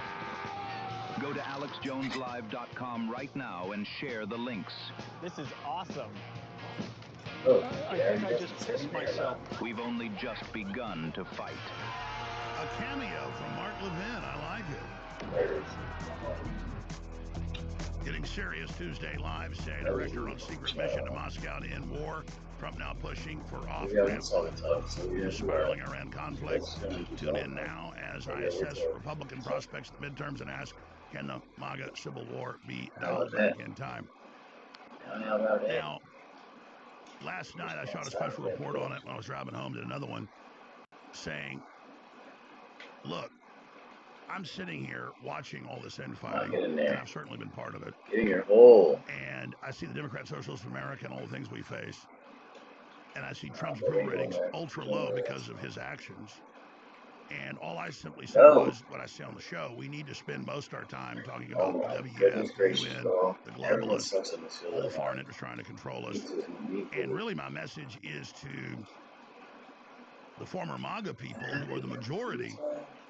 S7: Go to AlexJonesLive.com right now and share the links.
S5: This is awesome.
S12: I think I just pissed myself.
S7: We've only just begun to fight.
S4: A cameo from Mark Levin. I like it. Getting serious Tuesday live. Say director on secret mission to Moscow to end war. Trump now pushing for off-ramp. Spiraling Iran conflict. Tune in now as I assess Republican prospects at the midterms and ask, can the MAGA civil war be dialed back in time? Now, last night I shot a special report on it when I was driving home. Did another one saying, look, I'm sitting here watching all this infighting, and I've certainly been part of it.
S9: Get in your hole.
S4: And I see the Democrat Socialist of America and all the things we face. And I see Trump's approval ratings ultra low because of his actions. And all I simply said was what I say on the show. We need to spend most of our time talking about the WF, the UN, the globalists, all the foreign interests trying to control us. And really my message is to the former MAGA people, who are the majority,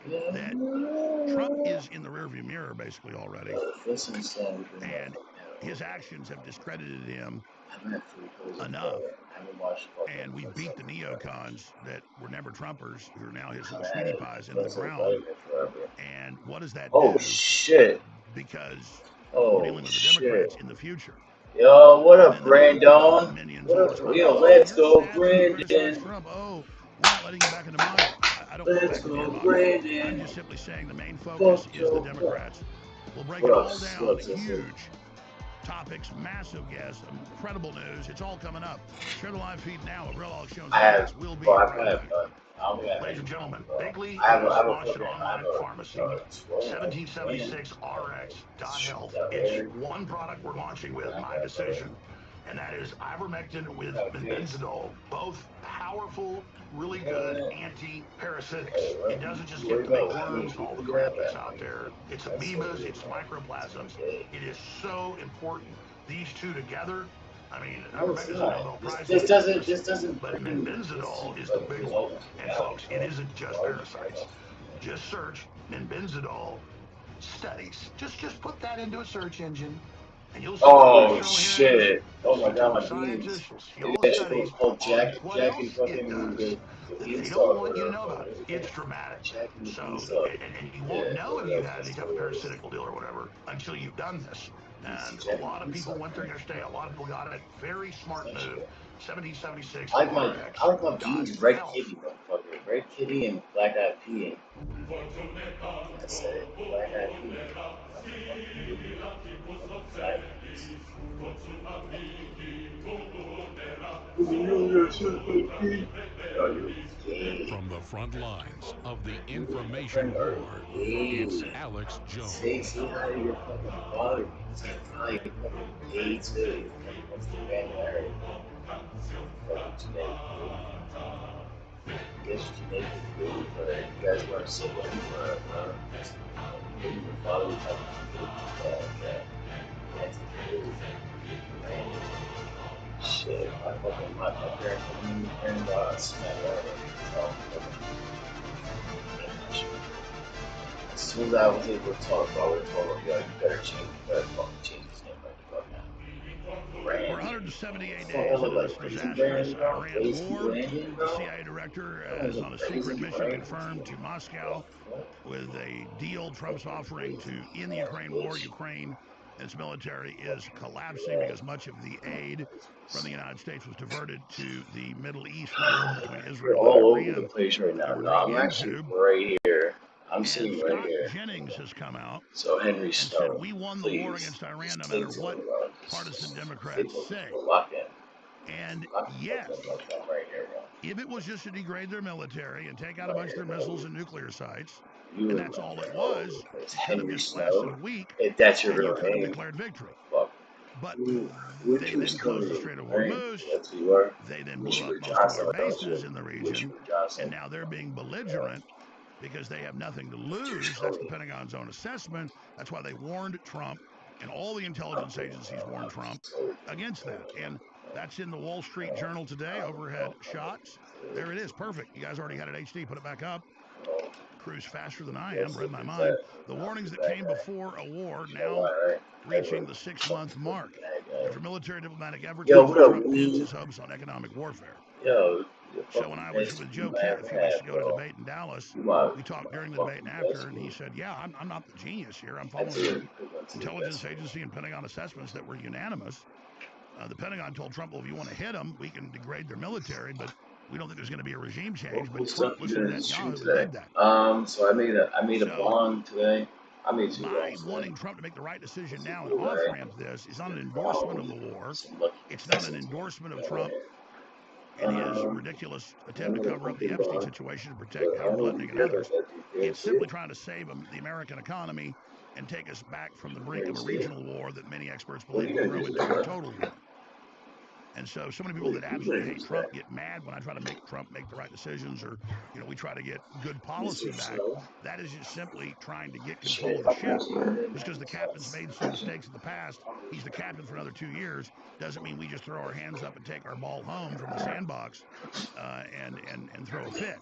S4: that Trump is in the rearview mirror basically already. And his actions have discredited him enough. And we beat the neocons that were never Trumpers, who are now his little sweetie pies into the ground. And what does that do?
S9: Oh, shit.
S4: Because we're dealing with the Democrats in the future.
S9: Yo, what up, Brandon? What up? Yo, let's go, Brandon.
S4: Oh, we're not letting you back into MAGA. I don't
S9: Let's go, Brandon.
S4: I'm just simply saying the main focus is the Democrats. We'll break it all down. Huge topics, massive guests, incredible news. It's all coming up. Share the live feed now at Real Alex Jones. We'll be right back. Ladies and gentlemen, Bigley has launched an online pharmacy, 1776rx.health. It's one product we're launching with, my decision, and that is ivermectin with benzidol, both powerful, really good anti-parasitics. It doesn't just get the big worms and all the crap that's out there. It's amoebas, it's microplasms. It is so important. These two together, I mean, ivermectin is a Nobel Prize.
S9: This doesn't.
S4: But benzidol is the big one. And folks, it isn't just parasites. Just search benzidol studies. Just put that into a search engine. And you'll see
S9: oh shit! Oh my god, my beans! Oh, Jack and fucking the
S4: they don't want you to know about it. It's dramatic. So, and you won't know if you had any type of parasitical deal or whatever until you've done this. And a lot of people went through their stay. A lot of people got it. Very smart move. 1776.
S9: I like my beans red kitty, motherfucker. Red Kitty and Black Eyed Pea. I said it. Black Eyed Pea.
S13: From the front lines of the information war, it's Alex Jones.
S9: See how you fucking bother me. See how you fucking gay too. What's the band married? Fucking genetic food. I guess genetic food, but you guys want to sit with me for maybe your father was talking to that's food. Shit, my parents and smack out as soon as I was able to talk, I would have told him, yo, you better fucking change his name right the fuck now.
S4: We're 178 days into this disastrous Iran war. The CIA director is on a secret mission confirmed to Moscow with a deal Trump's offering to end the Ukraine war. Ukraine and its military is collapsing because much of the aid from the United States was diverted to the Middle East between Israel and
S9: all
S4: Iran.
S9: over the place right now. No, I'm actually right here. I'm sitting right here.
S4: Jennings has come out
S9: so Henry
S4: and
S9: Snow,
S4: said we won the war against Iran no matter what partisan Democrats say. And yes, if it was just to degrade their military and take out a bunch of their missiles and nuclear sites, and that's all it was, it could have just lasted a week,
S9: if that's your
S4: and you
S9: real
S4: could have
S9: name.
S4: declared victory.
S9: Fuck.
S4: But they then closed the Strait of Hormuz. They then blew up most of our bases in the region, and now they're being belligerent because they have nothing to lose. That's the Pentagon's own assessment. That's why they warned Trump, and all the intelligence agencies warned Trump against that. And that's in the Wall Street Journal today, overhead shots. There it is, perfect. You guys already had it HD, put it back up. Cruise faster than I am, read my mind. The warnings that came before a war now reaching the 6-month mark. After military diplomatic efforts, Trump pins his hopes on economic warfare. So when I was with Joe Kent a few weeks ago at a debate in Dallas, we talked during the debate and after, and he said, yeah, I'm not the genius here. I'm following intelligence agency and Pentagon assessments that were unanimous. The Pentagon told Trump, well, if you want to hit them, we can degrade their military, but we don't think there's going to be a regime change. But Trump listened to Netanyahu and did that.
S9: So I made a bond today. I made two bonds
S4: wanting Trump to make the right decision now and off-ramp this is not an endorsement of the war. It's not an endorsement of Trump and his ridiculous attempt to cover up the Epstein situation to protect Howard Lutnick and others. It's simply trying to save the American economy and take us back from the brink of a regional war that many experts believe will grow into a total war. And so many people that absolutely hate Trump get mad when I try to make Trump make the right decisions, or, we try to get good policy back. That is just simply trying to get control of the ship. Just because the captain's made some mistakes in the past, he's the captain for another 2 years, doesn't mean we just throw our hands up and take our ball home from the sandbox and throw a fit.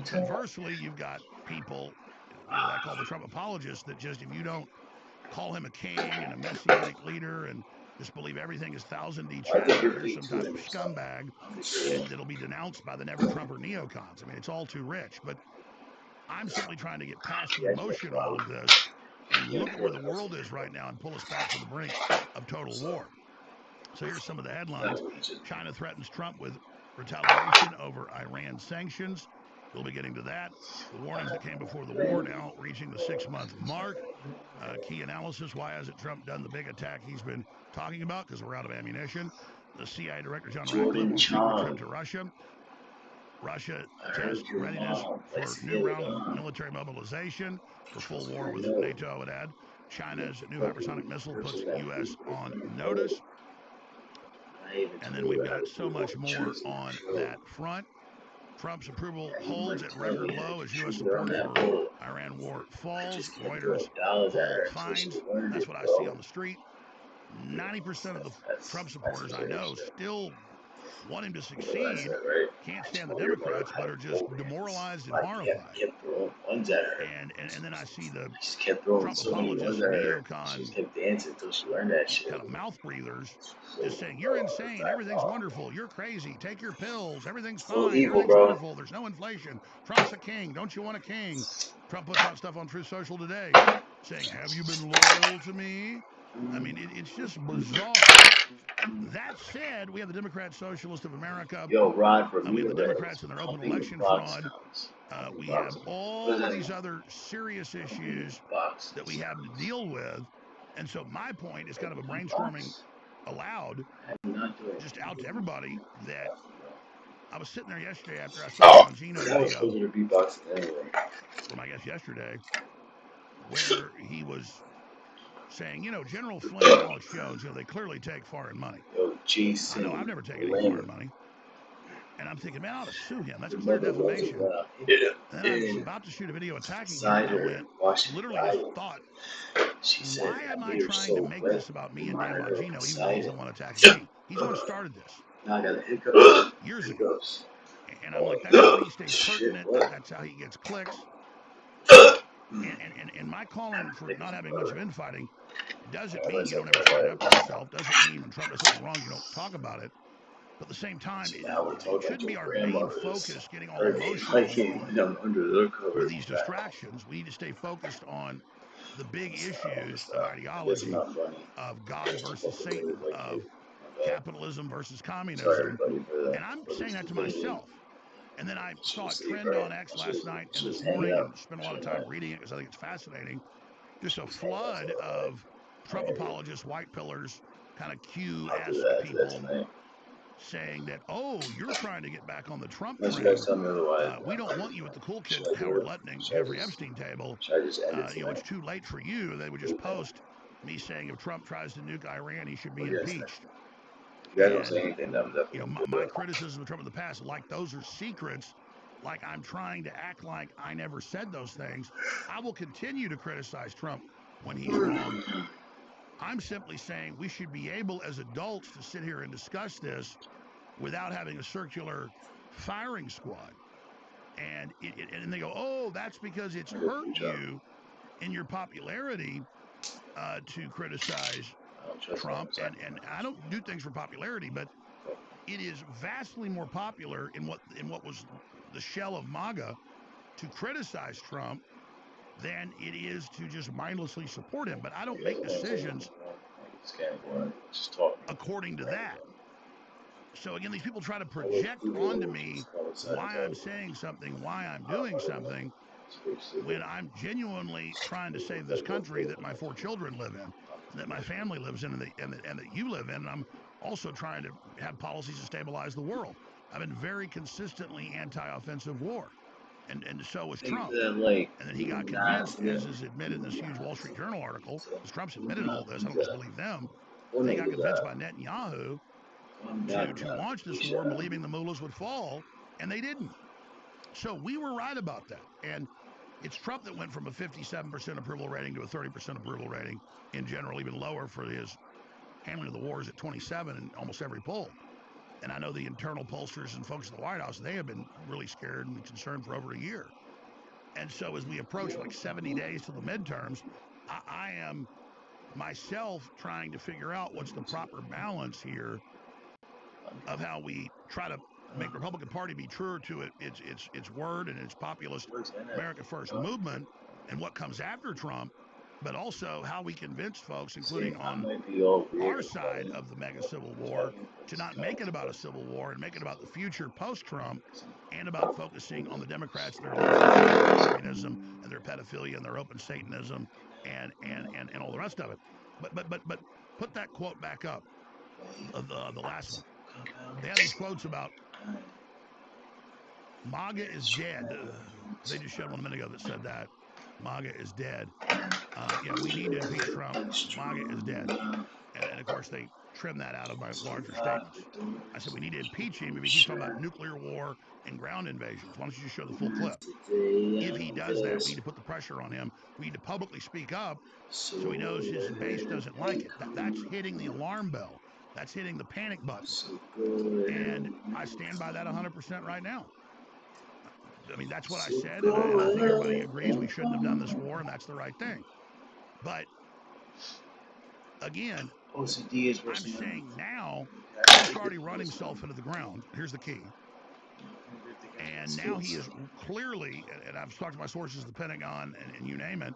S4: Conversely, you've got people that I call the Trump apologists that just, if you don't call him a king and a messianic leader and just believe everything is Thousand D Chad, you're some type of scumbag, and it'll be denounced by the never-Trumper neocons. I mean, it's all too rich. But I'm simply trying to get past the emotion of all of this and look at where the world is right now and pull us back to the brink of total war. So here's some of the headlines. China threatens Trump with retaliation over Iran sanctions. We'll be getting to that. The warnings that came before the war now reaching the 6-month mark. Key analysis, why hasn't Trump done the big attack he's been talking about? Because we're out of ammunition. The CIA director, John Ratcliffe, on secret trip to Russia. Russia tests readiness for new round of military mobilization for full war with NATO, I would add. China's new hypersonic missile puts U.S. on notice. And then we've got so much more on that front. Trump's approval holds at record low as U.S. support for Iran war falls. Reuters poll finds. That's what I see on the street. 90% of the Trump supporters I know still want him to succeed. Can't stand the Democrats, but are just demoralized and horrified. And then I see the Trump apologists and neocons, kind of mouth breathers, just saying, you're insane, everything's wonderful, you're crazy, take your pills, everything's fine, everything's wonderful, there's no inflation, Trump's a king, don't you want a king? Trump puts out stuff on Truth Social today saying, have you been loyal to me? I mean, it's just bizarre. That said, we have the Democrat Socialists of America.
S9: Yo, Rod, for me,
S4: We have the
S9: that
S4: Democrats
S9: is
S4: and their open
S9: pumping
S4: election
S9: box
S4: fraud.
S9: sounds.
S4: We have all of these other serious issues that we have to deal with. And so my point is kind of a brainstorming aloud, just out to everybody, that I was sitting there yesterday after I saw Bongino's video from, I guess, yesterday, where he was saying, you know, General Flynn and Alex Jones, you know, they clearly take foreign money. I know I've never taken any foreign money. And I'm thinking, man, I ought to sue him. That's clear defamation. And then I was about to shoot a video attacking him, and I went, literally just thought, why am I trying to make this about me and Dan Bongino, even though he's the one attacking me? He's the one who started this years ago. And I'm like, that's how he stays pertinent. That's how he gets clicks. And my calling for not having much of infighting doesn't mean you don't ever stand up for yourself. Doesn't mean when Trump does something wrong, you don't talk about it. But at the same time, it shouldn't be our main focus getting all emotional with these distractions. We need to stay focused on the big issues of ideology, of God versus Satan, of capitalism versus communism. And I'm saying that to myself. And then I saw it trend on X last night and this morning and spent a lot of time reading it because I think it's fascinating. Just a flood of Trump apologists, white pillars, kind of Q-esque people saying that, oh, you're trying to get back on the Trump train. We don't want you at the cool kid Howard Lutnick, Jeffrey Epstein table. You know, it's too late for you. They would just post me saying if Trump tries to nuke Iran, he should be impeached. And, you know, my criticism of Trump in the past, like those are secrets, like I'm trying to act like I never said those things. I will continue to criticize Trump when he's wrong. I'm simply saying we should be able as adults to sit here and discuss this without having a circular firing squad. And and they go, oh, that's because it's hurt you in your popularity to criticize Trump. And I don't do things for popularity, but it is vastly more popular in what was the shell of MAGA to criticize Trump than it is to just mindlessly support him. But I don't make decisions according to that. So again, these people try to project onto me why I'm saying something, why I'm doing something, when I'm genuinely trying to save this country that my 4 children live in, that my family lives in, and that you live in. And I'm also trying to have policies to stabilize the world. I've been very consistently anti-offensive war. And so was Trump. And then he got convinced, as is admitted in this huge Wall Street Journal article, because Trump's admitted all this, I don't just believe them, he got convinced by Netanyahu to launch this war, believing the mullahs would fall, and they didn't. So we were right about that. And it's Trump that went from a 57% approval rating to a 30% approval rating, in general, even lower for his handling of the wars at 27 in almost every poll. And I know the internal pollsters and folks in the White House, they have been really scared and concerned for over a year. And so as we approach like 70 days to the midterms, I am myself trying to figure out what's the proper balance here of how we try to make the Republican Party be truer to its word and its populist America First movement and what comes after Trump, but also how we convince folks, including on our side of the mega civil war, to not make it about a civil war and make it about the future post-Trump, and about focusing on the Democrats and their left communism and their pedophilia and their open Satanism and all the rest of it. But put that quote back up, the last one. They have these quotes about MAGA is dead. They just showed one a minute ago that said that. MAGA is dead. We need to impeach Trump. MAGA is dead. And of course, they trim that out of my larger statements. I said we need to impeach him if he keeps talking about nuclear war and ground invasions. Why don't you just show the full clip? If he does that, we need to put the pressure on him. We need to publicly speak up so he knows his base doesn't like it. That's hitting the alarm bell. That's hitting the panic button. And I stand by that 100% right now. I mean, that's what I said, and I think everybody agrees we shouldn't have done this war, and that's the right thing. But, again, I'm saying now, he's already run himself into the ground. Here's the key. And now he is clearly, and I've talked to my sources, the Pentagon, and you name it,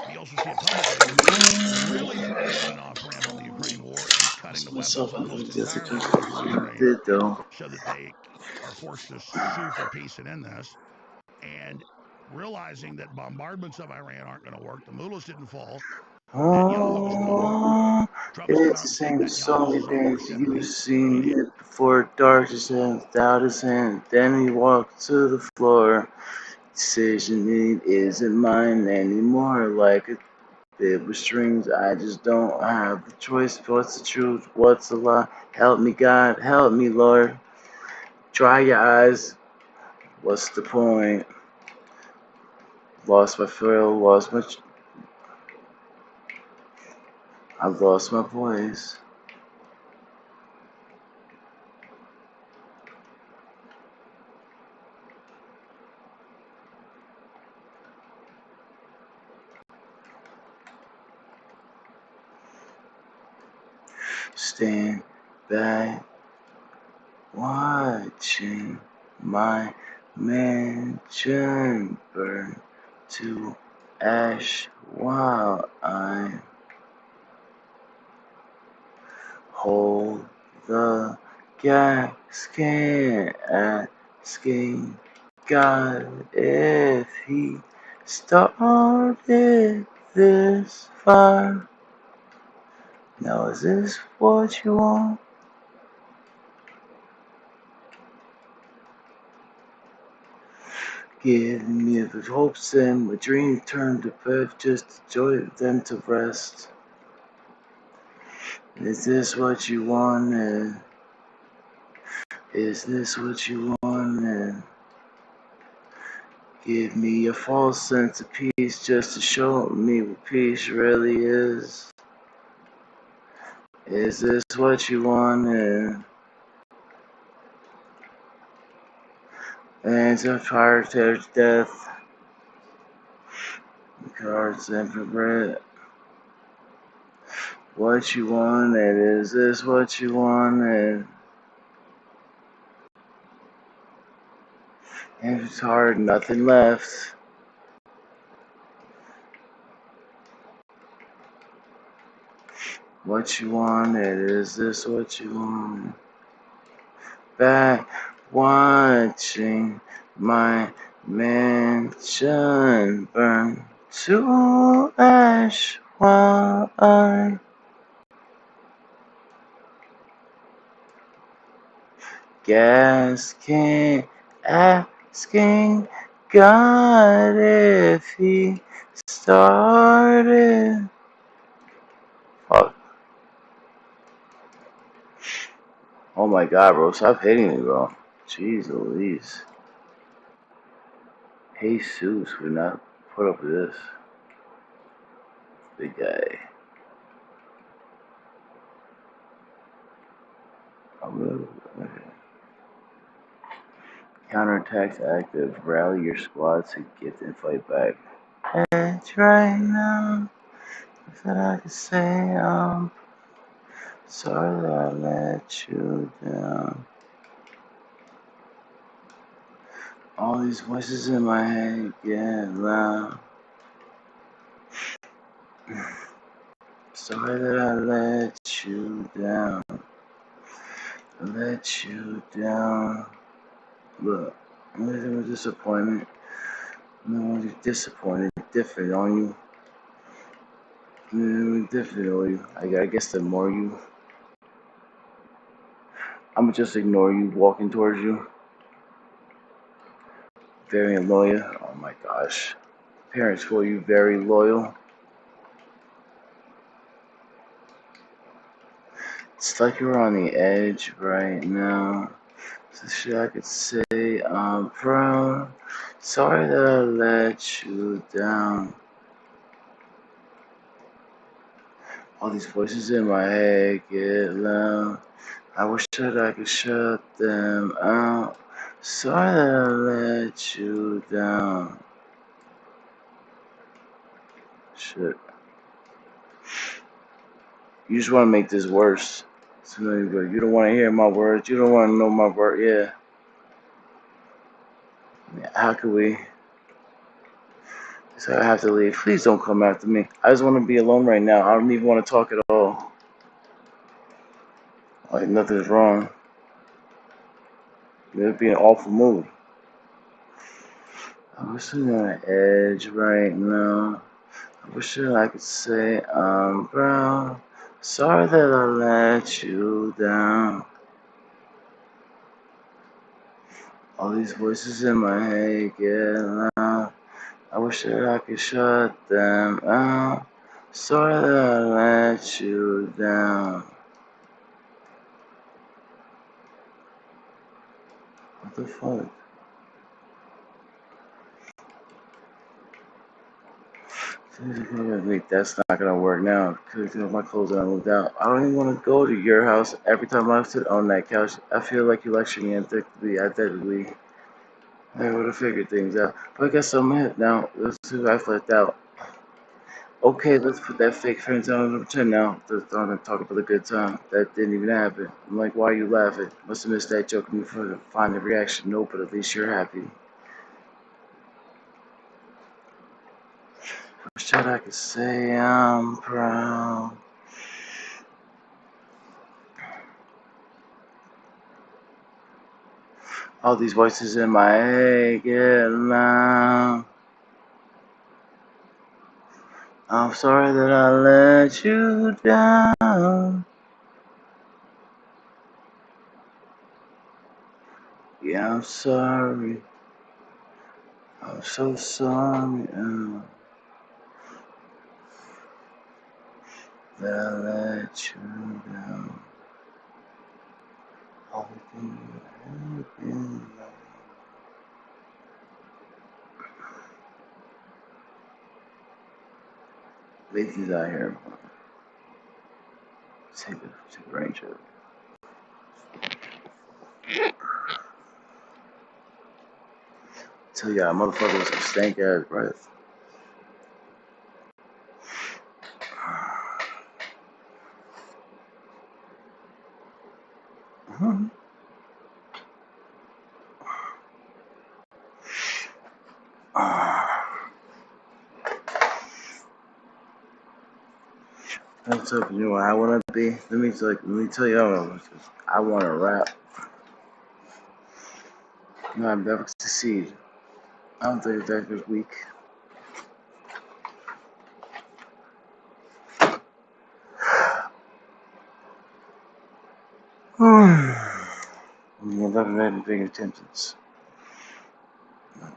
S4: We also see a public leader who's really trying to get an off-ramp on the Ukraine war and cutting the weapons almost entirely away from Ukraine
S9: did though.
S4: so that they are forced to sue for peace and end this. And realizing that bombardments of Iran aren't going to work, the mullahs didn't fall. Netanyahu's gone.
S9: Oh,
S4: Trump's come
S9: it's
S4: out
S9: the
S4: and said
S9: same song
S4: Netanyahu's
S9: and
S4: his own
S9: dance
S4: worst enemy.
S9: you've seen it before. Darkness and without his hand. Then he walked to the floor. Decision it isn't mine anymore. Like a bit with strings, I just don't have the choice. What's the truth? What's the lie? Help me, God. Help me, Lord. Dry your eyes. What's the point? Lost my thrill. I've lost my voice. Stand back, watching my mansion burn to ash while I hold the gasket, asking God if He started this fire. Now is this what you want? Give me the hopes and my dreams turn to birth, just the joy of them to rest. Is this what you wanted? Is this what you wanted? Give me a false sense of peace just to show me what peace really is. Is this what you wanted? And a fire to death. Cards and for bread. What you wanted? Is this what you wanted? If it's hard, nothing left. What you wanted? Is this what you want? Back watching my mansion burn to ash while I gasking, asking God if He started. Oh my God, bro! Stop hitting me, bro. Jeez Louise. Jesus would not put up with this. Big guy. Counterattacks active. Rally your squad to get and fight back. It's right now. That I can say sorry that I let you down. All these voices in my head get loud. Sorry that I let you down. I let you down. Look, I'm disappointment. No, you're disappointed. Different on you. Different on you. I guess the more you, I'ma just ignore you walking towards you. Very loyal. Oh my gosh. Parents for you very loyal. It's like you're on the edge right now. So shit I could say I'm proud. Sorry that I let you down. All these voices in my head get loud. I wish that I could shut them out. Sorry that I let you down. Shit. You just want to make this worse. So you don't want to hear my words. You don't want to know my word. Yeah. How could we? So I have to leave. Please don't come after me. I just want to be alone right now. I don't even want to talk at all. Like nothing's wrong. It'd be an awful mood. I wish I was on the edge right now. I wish I could say I'm proud. Sorry that I let you down. All these voices in my head get loud. I wish that I could shut them out. Sorry that I let you down. What the fuck? That's not gonna work now. Cause my clothes and I moved out. I don't even want to go to your house. Every time I sit on that couch, I feel like you lecture me identically. I would have figured things out. But I guess I'm hit now. Let's see who I flipped out. Okay, let's put that fake friends on and pretend now. Let's talk about the good time. That didn't even happen. I'm like, why are you laughing? Must have missed that joke and you find the reaction. No, but at least you're happy. Wish that I could say I'm proud. All these voices in my head get loud. I'm sorry that I let you down. Yeah, I'm sorry. I'm so sorry that I let you down. All the things that have been Lazy's out here. Take a rain check. Tell y'all, motherfuckers some stank ass breath. What's up, you know what I wanna be? Let me tell y'all, I wanna rap. No, I've never succeed. I don't think that was weak. I've never made big attempts.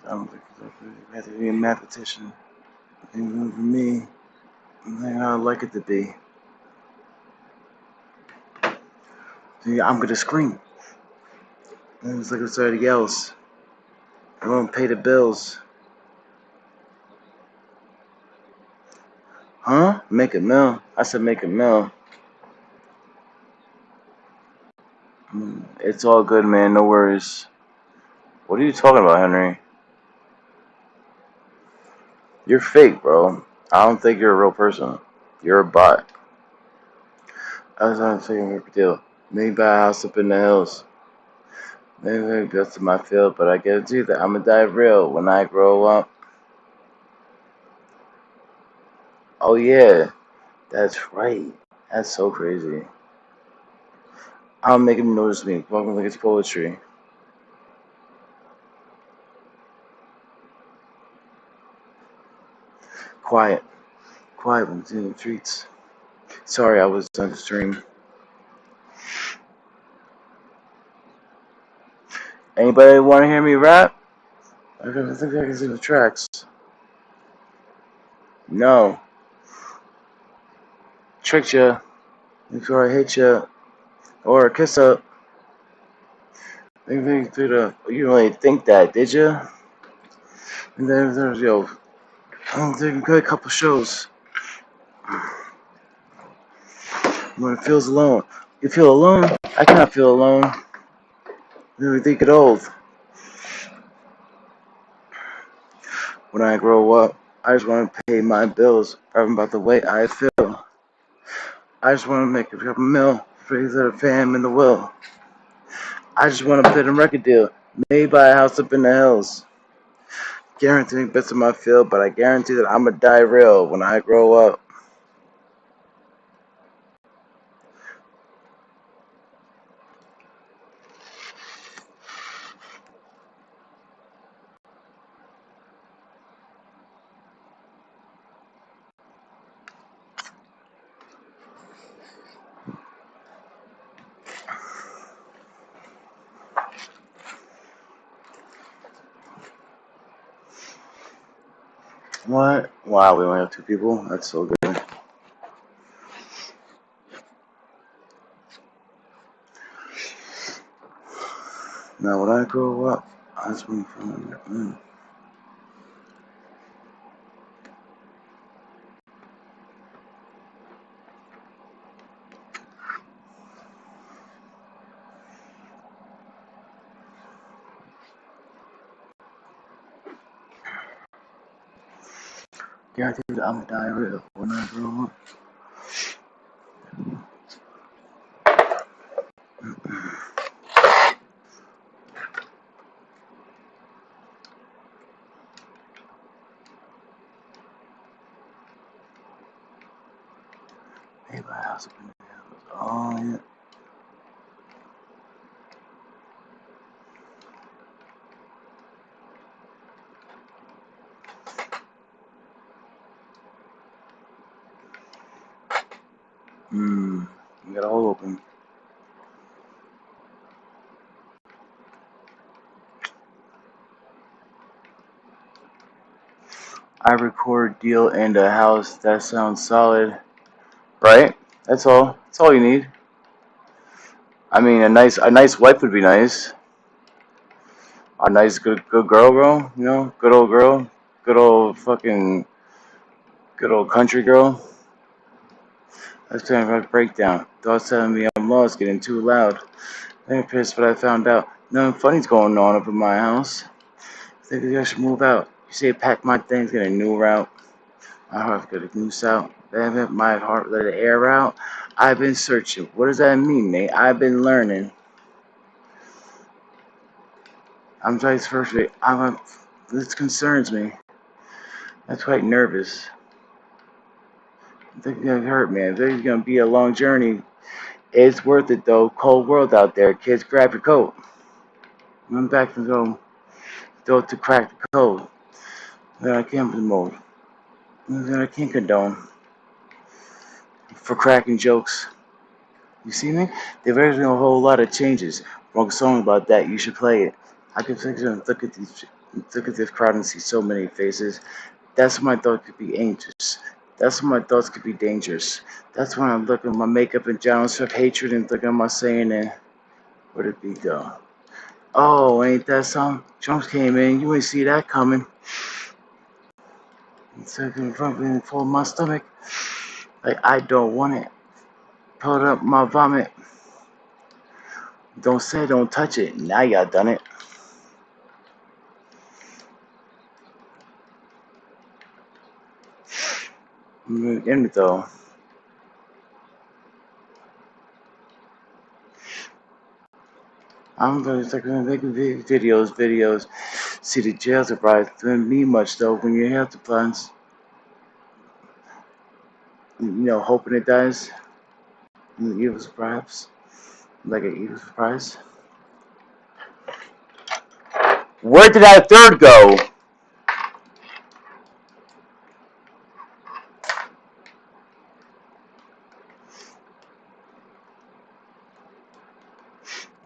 S9: I don't think I've had to be a mathematician. Even for me, I would like it to be. I'm gonna scream. It's like somebody else. I won't pay the bills. Huh? Make a mill. I said make a mill. It's all good, man. No worries. What are you talking about, Henry? You're fake, bro. I don't think you're a real person. You're a bot. I was trying to tell you a big deal. Maybe buy a house up in the hills. Maybe that's my field, but I guarantee that I'm gonna die real when I grow up. Oh yeah, that's right. That's so crazy. I'll make him notice me. Welcome like it's poetry. Quiet. Quiet when it's in the streets. Sorry, I was on the stream. Anybody want to hear me rap? I think I can see the tracks. No. Tricked ya. Before I hit ya. Or a kiss up. You really think that, did ya? And then there's, yo, I'm taking a couple shows. When it feels alone. You feel alone? I cannot feel alone. Really think it old. When I grow up, I just want to pay my bills, rapping about the way I feel. I just want to make a couple mil, raise a fam in the will. I just want to put a record deal, maybe buy a house up in the hills.
S14: guarantee best of my field, but I guarantee that I'm gonna die real when I grow up. What? Wow, we only have 2 people? That's so good. Now, when I grow up, I just want to guarantee that I'm gonna die real when I grow up. Hey, my house up in the hills. Oh, yeah. We got a hole open. I record deal in the house. That sounds solid, right? That's all. That's all you need. I mean, a nice wife would be nice. A nice, good girl, bro. You know, good old girl, good old country girl. That's kind of a breakdown. Thoughts telling me I'm lost, getting too loud. I'm pissed what I found out. Nothing funny's going on up in my house. I think I should move out. You say pack my things, get a new route. My heart got a noose out. My heart let the air out. I've been searching. What does that mean, Nate? I've been learning. I'm vice versa. This concerns me. I'm quite nervous. I think it's gonna hurt, man. I think it's gonna be a long journey. It's worth it though. Cold world out there. Kids, grab your coat. I'm back to go to crack the code. Then I can't promote. Then I can't condone for cracking jokes. You see me? There's been a whole lot of changes. Wrote a song about that. You should play it. I can look at this crowd and see so many faces. That's when my thoughts could be anxious. That's when my thoughts could be dangerous. That's when I'm looking at my makeup and jowls of hatred and looking at my saying and where did it go? Oh, ain't that song? Drums came in. You ain't see that coming. It's like in full of my stomach. Like I don't want it. Pulled up my vomit. Don't say don't touch it. Now y'all done it. In it though. I'm gonna make videos. See the jails are right. Doesn't mean much though when you have the plans. You know, hoping it does. Evil perhaps. Like an evil surprise. Where did that third go?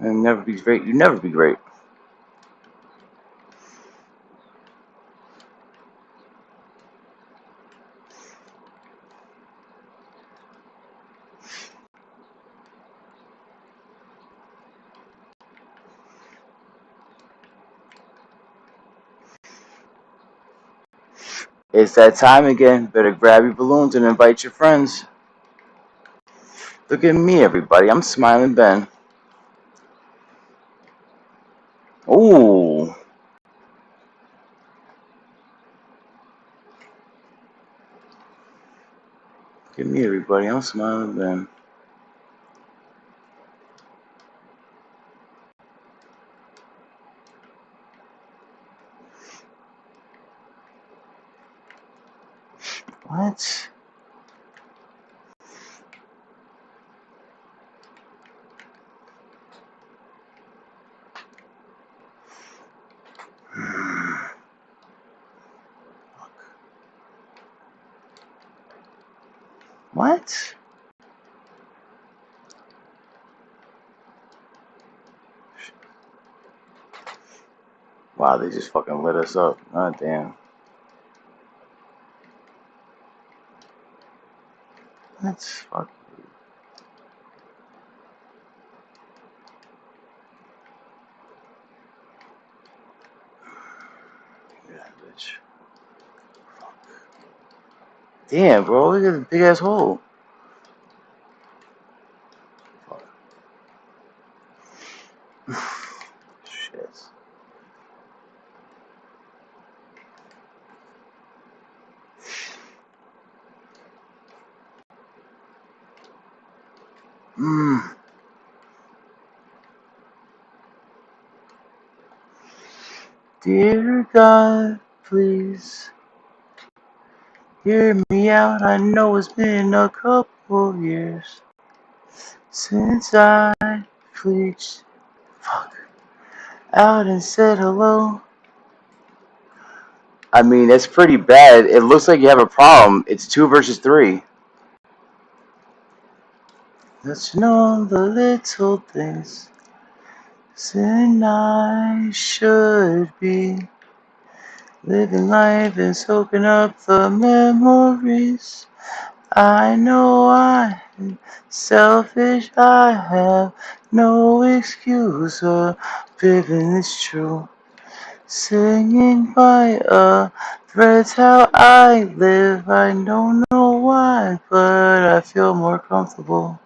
S14: And never be great. You never be great. It's that time again. Better grab your balloons and invite your friends. Look at me, everybody. I'm Smiling Ben. Ooh. Look at me, everybody. I'm Smiling Ben. What? What? Wow, they just fucking lit us up. God damn. That's fuck. Yeah, bitch. Damn, bro, look at the big ass hole. Fuck. Shit. Dear God, please hear me out. I know it's been a couple years since I reached out and said hello. I mean, that's pretty bad. It looks like you have a problem. It's 2 versus 3. Let's know the little things. Sin I should be living life and soaking up the memories. I know I'm selfish. I have no excuse or living is true. Singing by a thread's how I live. I don't know why, but I feel more comfortable.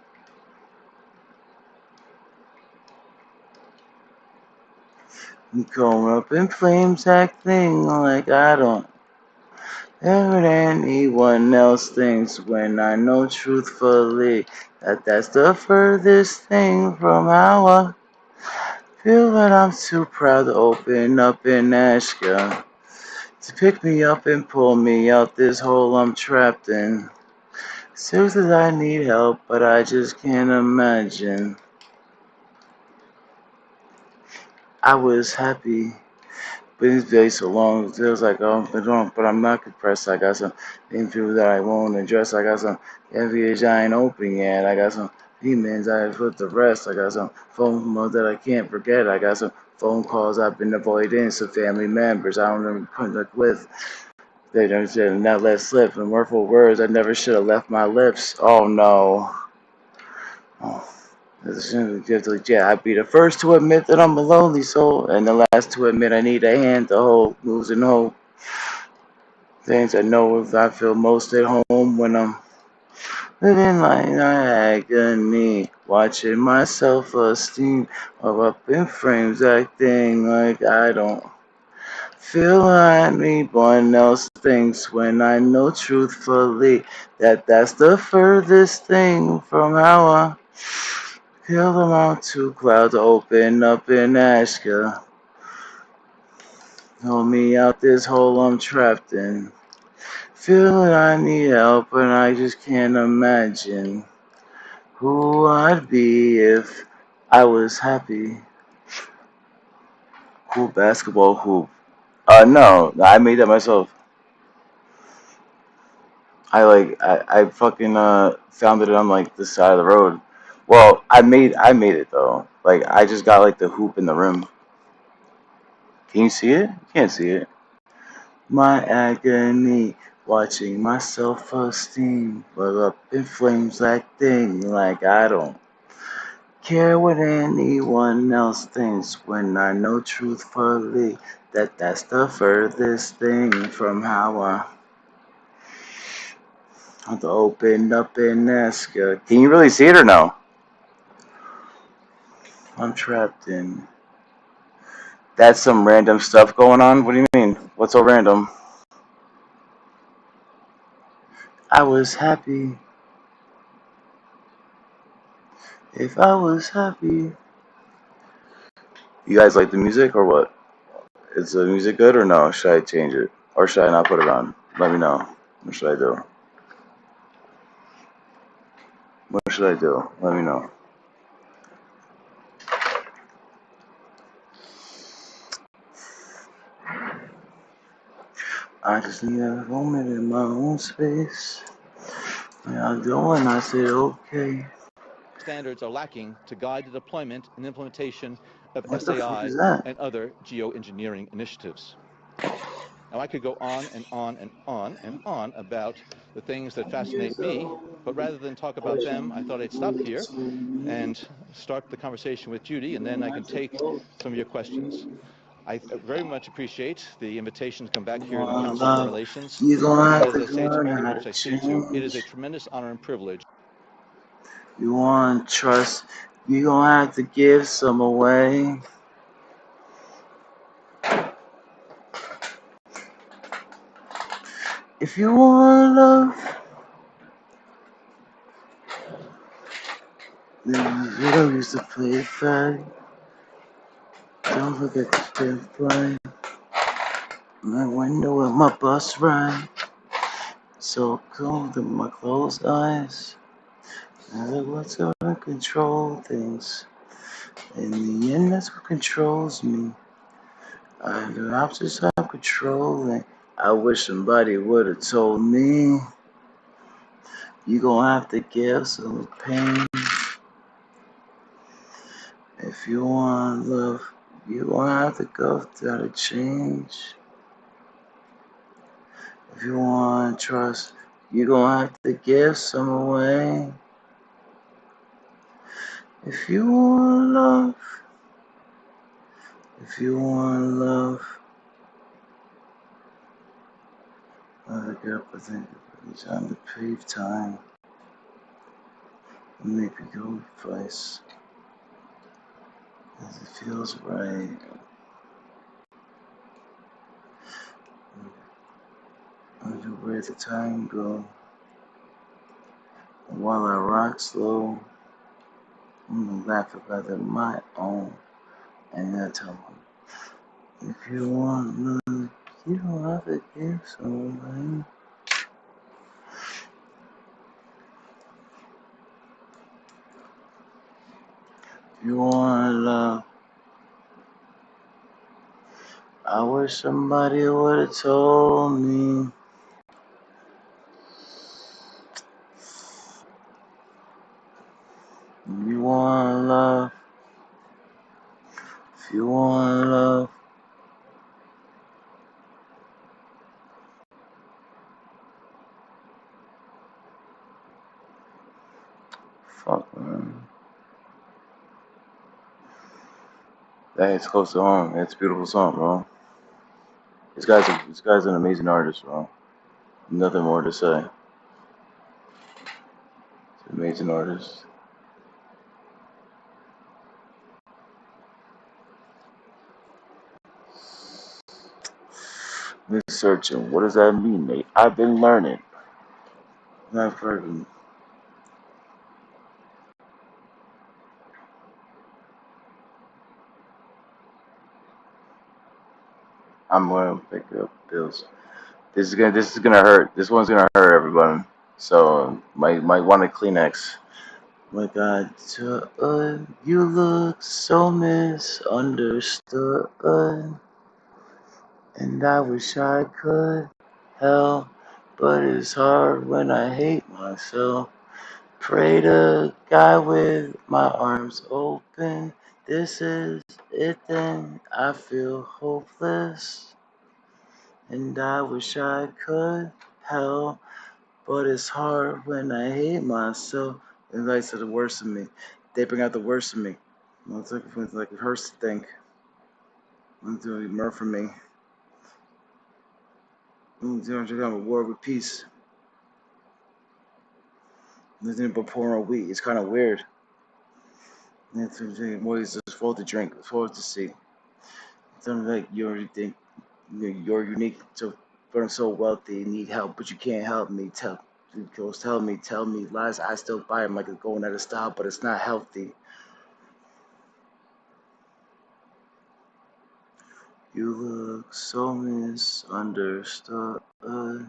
S14: Going up in flames, acting like I don't ever anyone else thinks when I know truthfully that that's the furthest thing from how I feel. That I'm too proud to open up and ask ya to pick me up and pull me out this hole I'm trapped in. Seriously, I need help, but I just can't imagine. I was happy. But it's been so long. It feels like I'm wrong, but I'm not depressed. I got some interviews that I won't address. I got some envious I ain't open yet. I got some demons I put the rest. I got some phone calls that I can't forget. I got some phone calls I've been avoiding. Some family members I don't even contact with. They don't should not let slip. And wordful words I never should have left my lips. Oh no. Oh. Yeah, I'd be the first to admit that I'm a lonely soul, and the last to admit I need a hand to hold, losing hope. Things I know if I feel most at home when I'm living like agony, watching my self-esteem up in frames, acting like I don't feel like anyone else thinks when I know truthfully that that's the furthest thing from how I feel. them out too cloud to open up and ask ya. Hold me out this hole I'm trapped in. Feel that I need help and I just can't imagine who I'd be if I was happy. Cool basketball hoop. No, I made that myself. I fucking found it on like the side of the road. Well, I made it though. Like I just got like the hoop in the rim. Can you see it? You can't see it. My agony, watching my self-esteem blow up in flames, acting like I don't care what anyone else thinks when I know truthfully that that's the furthest thing from how I have to open up and ask you. Can you really see it or no? I'm trapped in. That's some random stuff going on? What do you mean? What's so random? I was happy. If I was happy. You guys like the music or what? Is the music good or no? Should I change it? Or should I not put it on? Let me know. What should I do? should I do? Let me know. I just need a moment in my own space. How y'all doing? I said, okay.
S15: Standards are lacking to guide the deployment and implementation of
S14: What the fuck
S15: SAI
S14: is that?
S15: and other geoengineering initiatives. Now, I could go on and on and on and on about the things that fascinate me, but rather than talk about them, I thought I'd stop here and start the conversation with Judy, and then I can take some of your questions. I very much appreciate the invitation to come back here to the Council on Foreign Relations.
S14: You gonna have
S15: As I
S14: to
S15: say to
S14: learn
S15: all the
S14: how
S15: groups
S14: to
S15: I speak to, it is a
S14: change.
S15: tremendous honor and privilege.
S14: You want trust. You gonna have to give some away. If you want love, then you don't used to play fag. Don't forget to stay fly. My window with my bus ride. So cold in my closed eyes. I like what's gonna control things. In the end, that's what controls me. The opposites I'm controlling. I wish somebody would have told me. You gonna have to give some pain. If you want love, you gonna have to go through the change. If you want trust, you gonna have to give some away. If you want love, if you want love, I look up, I think it's time to pave time. Make me go place as it feels right. I wonder where the time go. While I rock slow, I'm gonna laugh about it my own. And I tell them, if you want love, you don't have to give someone. If you want love, I wish somebody would have told me. If you want love, if you want love, fuck man. That hits close to home. It's a beautiful song, bro. This guy's an amazing artist, bro. Nothing more to say. It's an amazing artist. Been searching. What does that mean, Nate? I've been learning. Not fucking. I'm gonna pick up bills. This is gonna hurt. This one's gonna hurt everybody. So might want a Kleenex. My God, you look so misunderstood, and I wish I could help, but it's hard when I hate myself. Pray to God with my arms open. This is it then. I feel hopeless. And I wish I could help. But it's hard when I hate myself. And like to the worst of me. They bring out the worst of me. It's like it hurts to think. I'm doing murder for me. I'm doing a war with peace. Nothing but pouring wheat. It's kind of weird. It's just full to drink, full to see. Something like you already think you're unique, so but I'm so wealthy, need help, but you can't help me. Tell me lies. I still buy them like it's going out of style, but it's not healthy. You look so misunderstood, and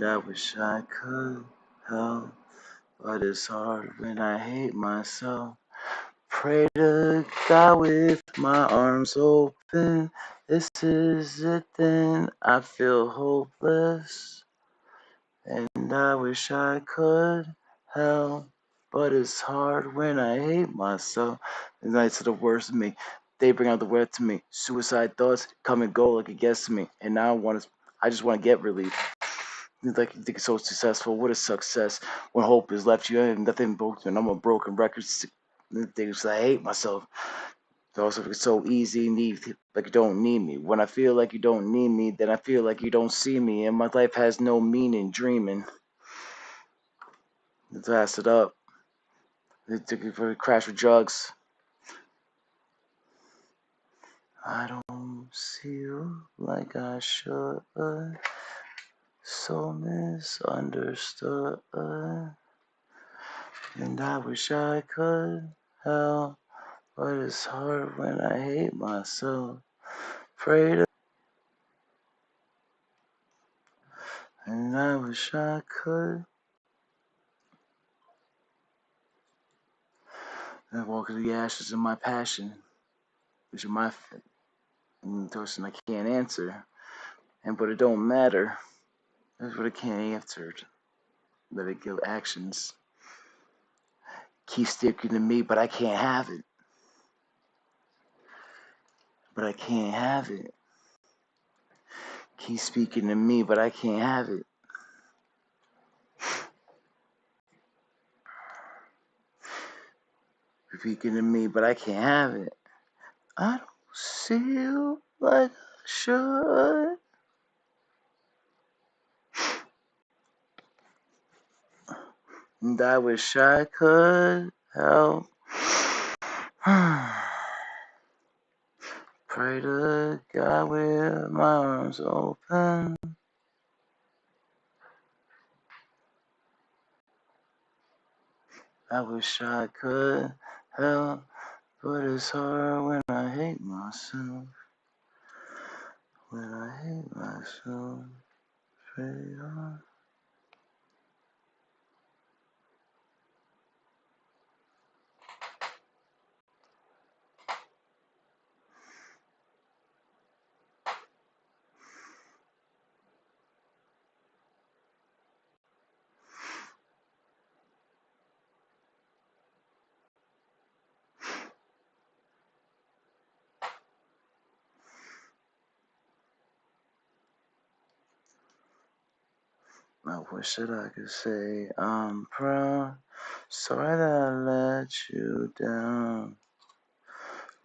S14: I wish I could help, but it's hard when I hate myself. Pray to God with my arms open. This is it then. I feel hopeless, and I wish I could help, but it's hard when I hate myself. The nights are the worst of me. They bring out the worst to me. Suicide thoughts come and go like it gets to me, and now I just want to get relief. Like you think it's so successful. What a success when hope is left you have nothing broken. I'm a broken record. Things I hate myself. It's also it's so easy, like you don't need me. When I feel like you don't need me, then I feel like you don't see me, and my life has no meaning. Dreaming. Let's ass it up. They took you for a crash with drugs. I don't see you like I should. So misunderstood. And I wish I could help, but it's hard when I hate myself. Pray to, and I wish I could. I walk through the ashes of my passion, which are my question I can't answer. But it don't matter. That's what I can't answer. Let it give actions. Keep sticking to me, but I can't have it. But I can't have it. Keep speaking to me, but I can't have it. Speaking to me, but I can't have it. I don't see you like I should. And I wish I could help. Pray to God with my arms open. I wish I could help, but it's hard when I hate myself. When I hate myself, pray on. I wish that I could say I'm proud. Sorry that I let you down.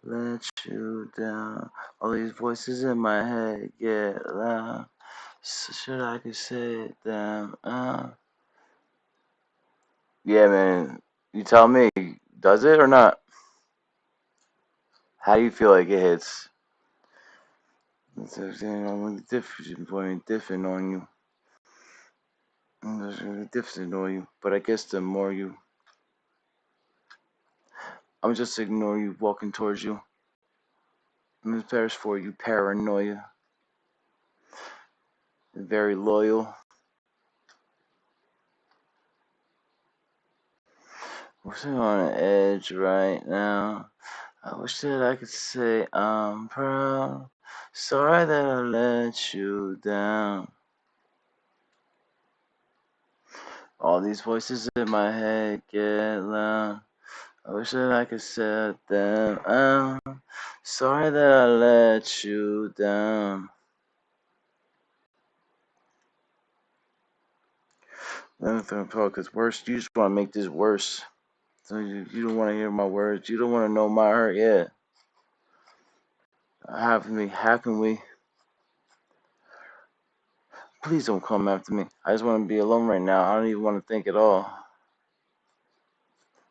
S14: Let you down. All these voices in my head get loud. So should I could say them? Yeah, man. You tell me. Does it or not? How do you feel like it hits? It's different on you. There's gonna be different on you. But I guess the more you, I'm just ignore you walking towards you. I'm the Paris for you, paranoia. Very loyal. We're sitting on an edge right now. I wish that I could say I'm proud. Sorry that I let you down. All these voices in my head get loud. I wish that I could set them out. Sorry that I let you down. Nothing because worse. You just want to make this worse. So you don't want to hear my words. You don't want to know my hurt yet. How can we? Please don't come after me. I just want to be alone right now. I don't even want to think at all.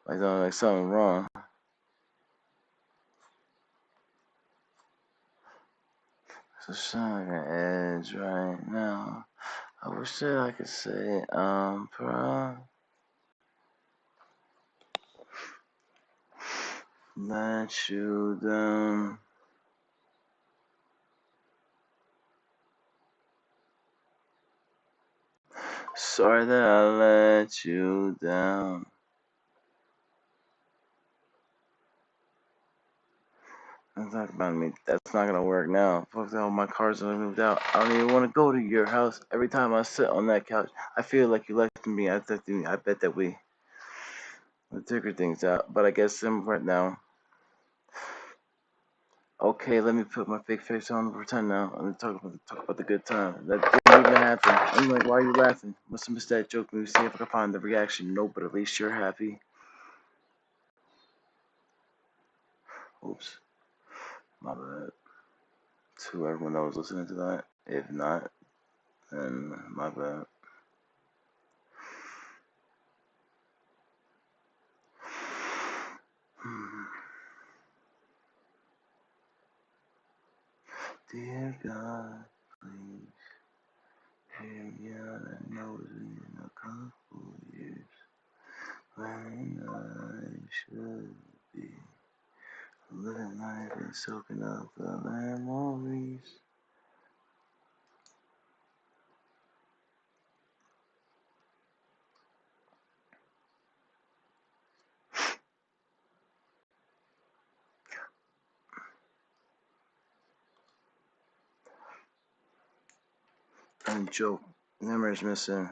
S14: Like something wrong. So shining an edge right now. I wish that I could say I'm proud. Let you down. Sorry that I let you down. Don't talk about me. That's not gonna work now. Fuck that, all my cars are moved out. I don't even want to go to your house. Every time I sit on that couch, I feel like you left me. I bet that we will figure things out. But I guess I'm right now. Okay, let me put my fake face on and pretend now. I'm gonna talk about the good time. That didn't even happen. I'm like, why are you laughing? Must have missed that joke. Maybe see if I can find the reaction. No, but at least you're happy. Oops, my bad. To everyone that was listening to that. If not, then my bad. Dear God, please hear me out. I know it's been a couple years when I should be living life and soaking up the memories. And joke, memories missing.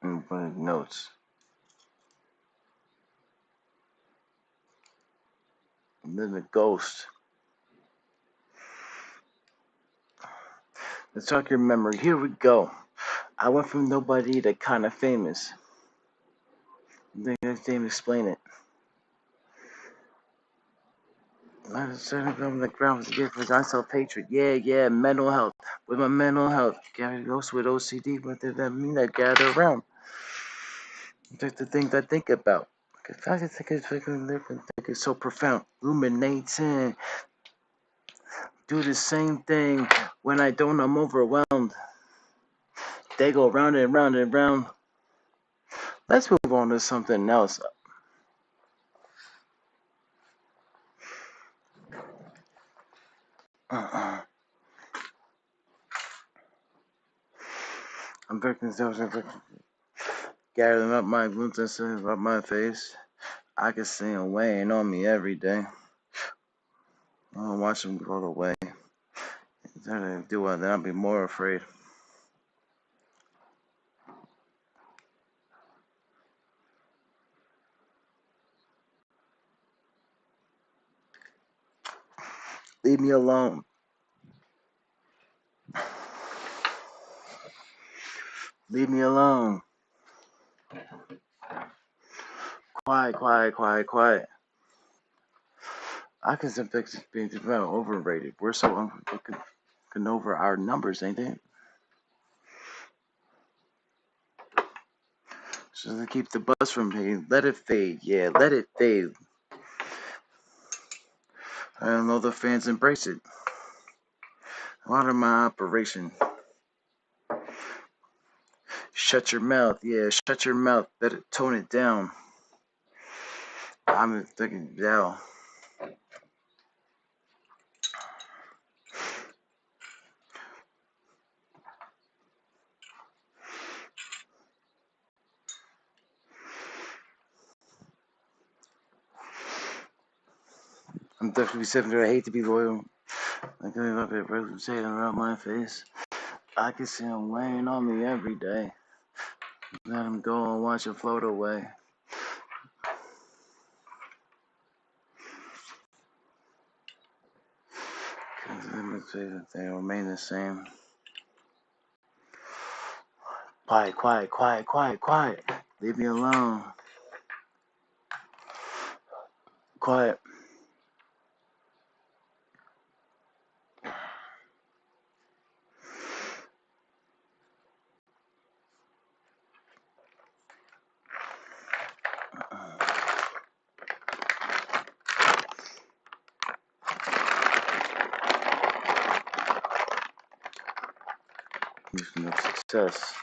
S14: And put notes. Living ghost. Let's talk your memory. Here we go. I went from nobody to kind of famous. I think I explain it. I started from the ground was a gift for God self-hatred. Yeah, mental health. With my mental health. Gary goes with OCD, what does that mean? I gather around. Just the things I think about. I just think it's freaking different. I think it's so profound. Ruminating. Do the same thing. When I don't, I'm overwhelmed. They go round and round and round. Let's move on to something else. I'm very concerned. Gathering up my glutes and up my face. I can see him weighing on me every day. I'll watch him go away. If I do it, then I'll be more afraid. Leave me alone. Leave me alone. Quiet. I can sometimes be overrated. We're so looking over our numbers, ain't it? So to keep the bus from me, let it fade. Yeah, let it fade. I don't know the fans embrace it. Out of my operation. Shut your mouth. Yeah, shut your mouth. Better tone it down. I'm thinking down. I'm definitely 70. I hate to be loyal. I can look at Rose and say it around my face. I can see him weighing on me every day. Let him go and watch him float away. They remain the same. Quiet. Leave me alone. Quiet. Mission of success.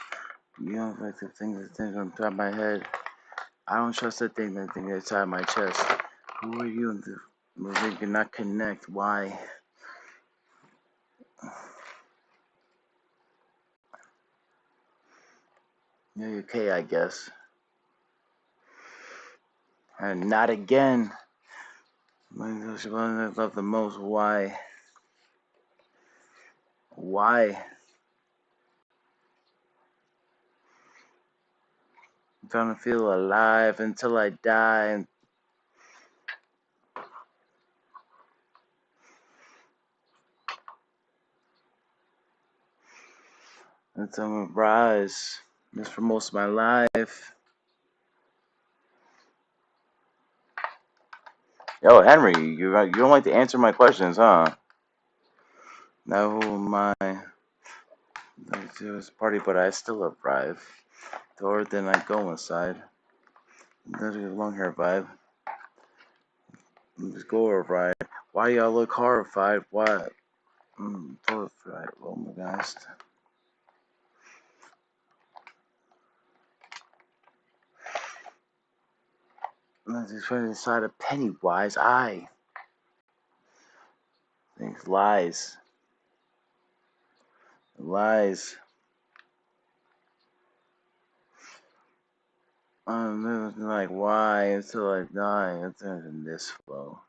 S14: You don't like the thing that's on top of my head. I don't trust the thing that's inside my chest. Who are you? We cannot connect. Why? Yeah, okay, I guess. And not again. My one I love the most. Why? Why? I'm trying to feel alive until I die. Until I rise. Just for most of my life. Yo, Henry, you don't like to answer my questions, huh? No, my this party, but I still arrive. Or then I go inside. There's a long hair vibe. Just go arrive. Why y'all look horrified? What? Horrified. Oh my gosh. I'm just trying to decide a Pennywise eye. Things lies. Lies. I'm living like why until I die. It's in this flow.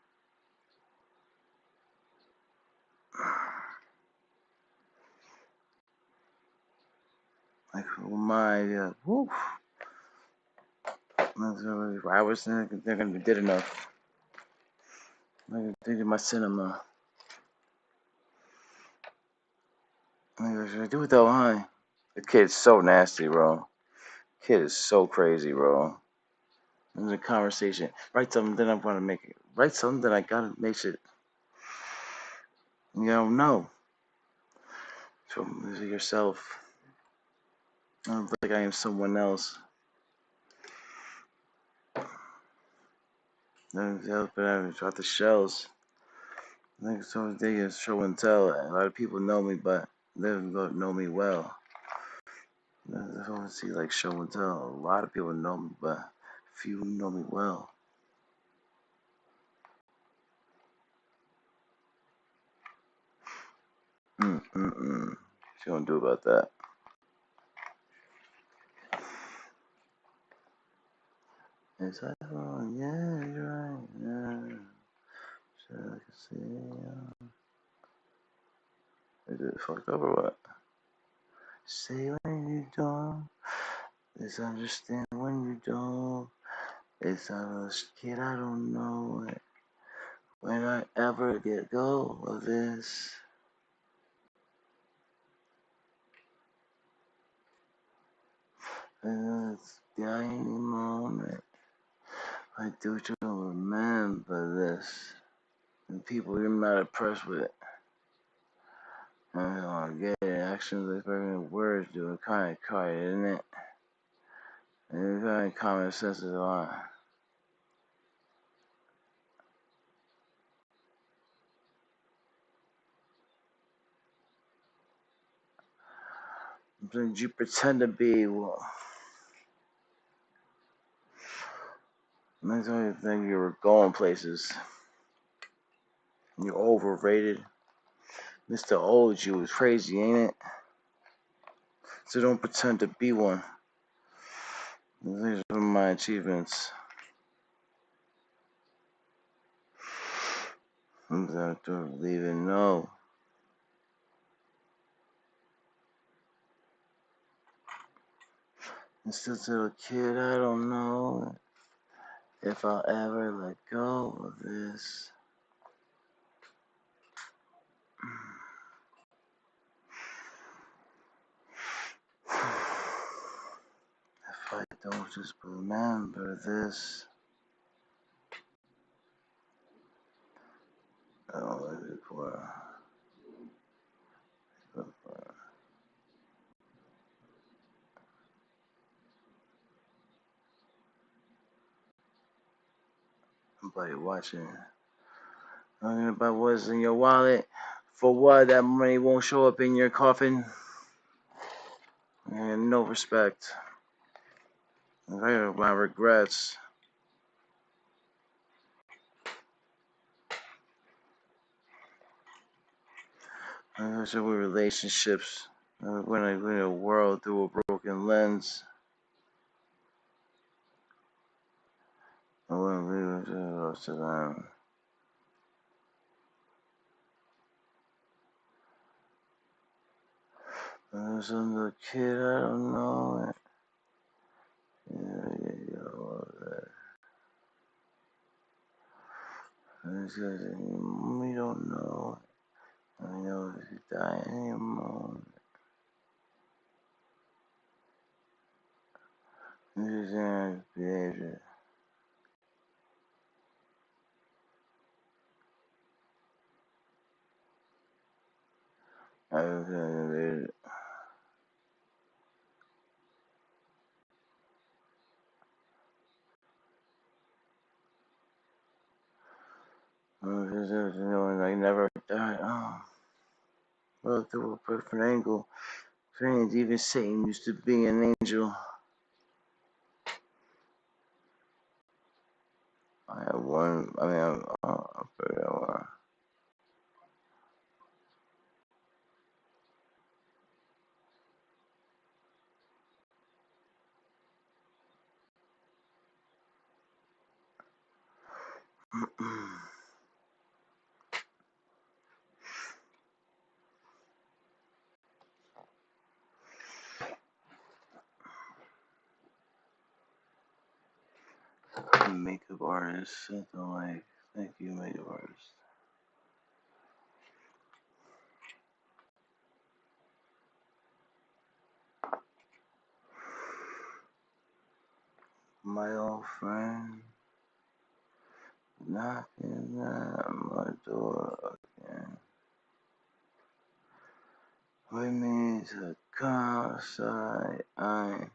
S14: Like who am I? Yeah. Woo. I was thinking they're gonna be good enough. I'm thinking my cinema. What should I do it though, huh? The kid's so nasty, bro. Kid is so crazy, bro. There's a conversation. Write something, then I'm gonna make it. Write something, then I gotta make it. You don't know. So yourself. I don't think I am someone else. Then but I got the shells. I think so. They is show and tell. A lot of people know me, but they don't know me well. I don't see like show and tell. A lot of people know me, but few know me well. What you gonna do about that? Is that wrong? Yeah, you're right. Yeah. So I can see. Is it fucked up or what? Say when you don't. It's understand when you don't. It's a kid, I don't know it. When I ever get go of this. And it's the any moment. I do to remember this. And people you're not impressed with it. And I get it. Actions like words do it kind of quiet, isn't it? And it's kind of common sense is a lot. Something you pretend to be, well, that's the only thing you were going places. You're overrated. Mr. Old you was crazy, ain't it? So don't pretend to be one. These are my achievements. I'm not to leave it no. And still to a kid, I don't know if I'll ever let go of this. If I don't just remember this, I'll live it for. Somebody watching. Talking about what's in your wallet. For what? That money won't show up in your coffin. And no respect. I have my regrets. So with relationships, when I win a world through a broken lens. wouldn't believe it was to them. There's some little kid, I don't know. We don't know. I know if you die anymore. This is behavior. I was gonna I never died. Oh, well, through a perfect angle. Friends, even Satan used to be an angel. I have one. I mean, I forgot one. Makeup artist, something like. Thank you, makeup artist. My old friend knocking at my door again. We need to come outside. I mean,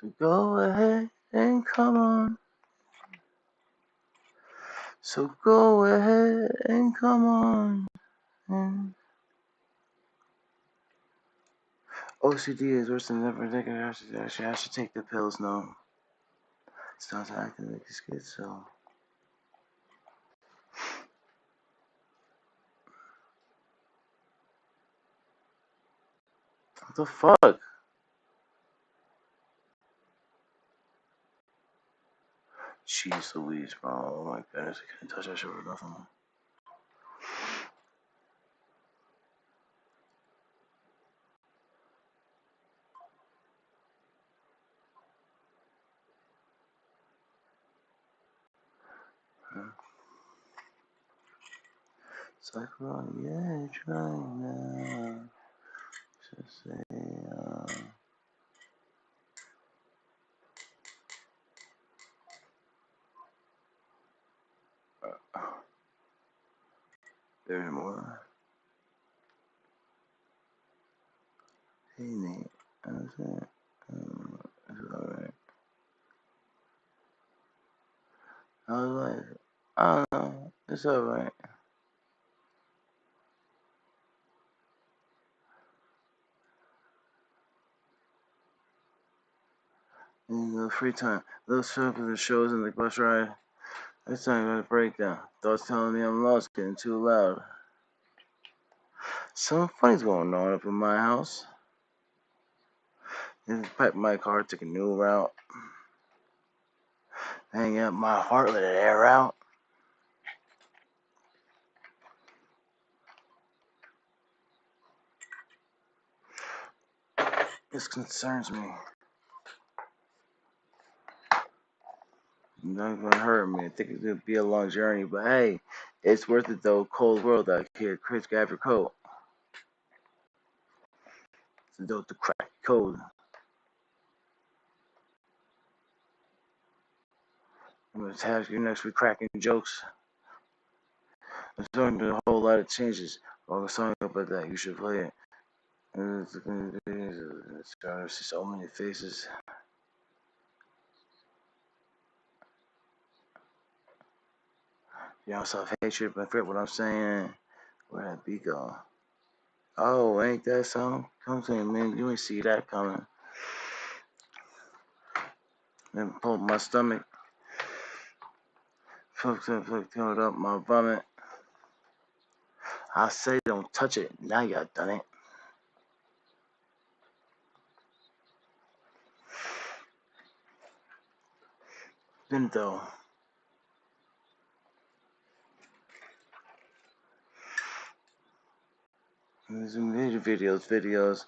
S14: so go ahead and come on. So go ahead and come on. And OCD is worse than ever thinking I should take the pills now. Starts acting like a schizo. What the fuck? Jeez Louise, bro. Oh my goodness, I couldn't touch that shit with nothing. It's like, well, yeah, trying now. Just say, there's more. Hey, Nate. How's that? It's alright. How's life? I don't know. It's alright. In the free time, little stuff of the shows and the bus ride. This time I'm gonna break down. Thoughts telling me I'm lost, getting too loud. Something funny's going on up in my house. Then pack my car, took a new route. Hang up my heart, let it air out. This concerns me. Not gonna hurt me. I think it's gonna be a long journey, but hey, it's worth it though. Cold world out here. Chris, grab your coat. It's dope to crack code. I'm gonna have you next week cracking jokes. There's going to be a whole lot of changes. I'll song about that. You should play it. It's gonna see so many faces. You know, self-hatred, but forget what I'm saying. Where that beat go? Oh, ain't that something? Come to me, man. You ain't see that coming. Then pulled my stomach. Filled up my vomit. I say don't touch it. Now you done it. Then though. There's videos.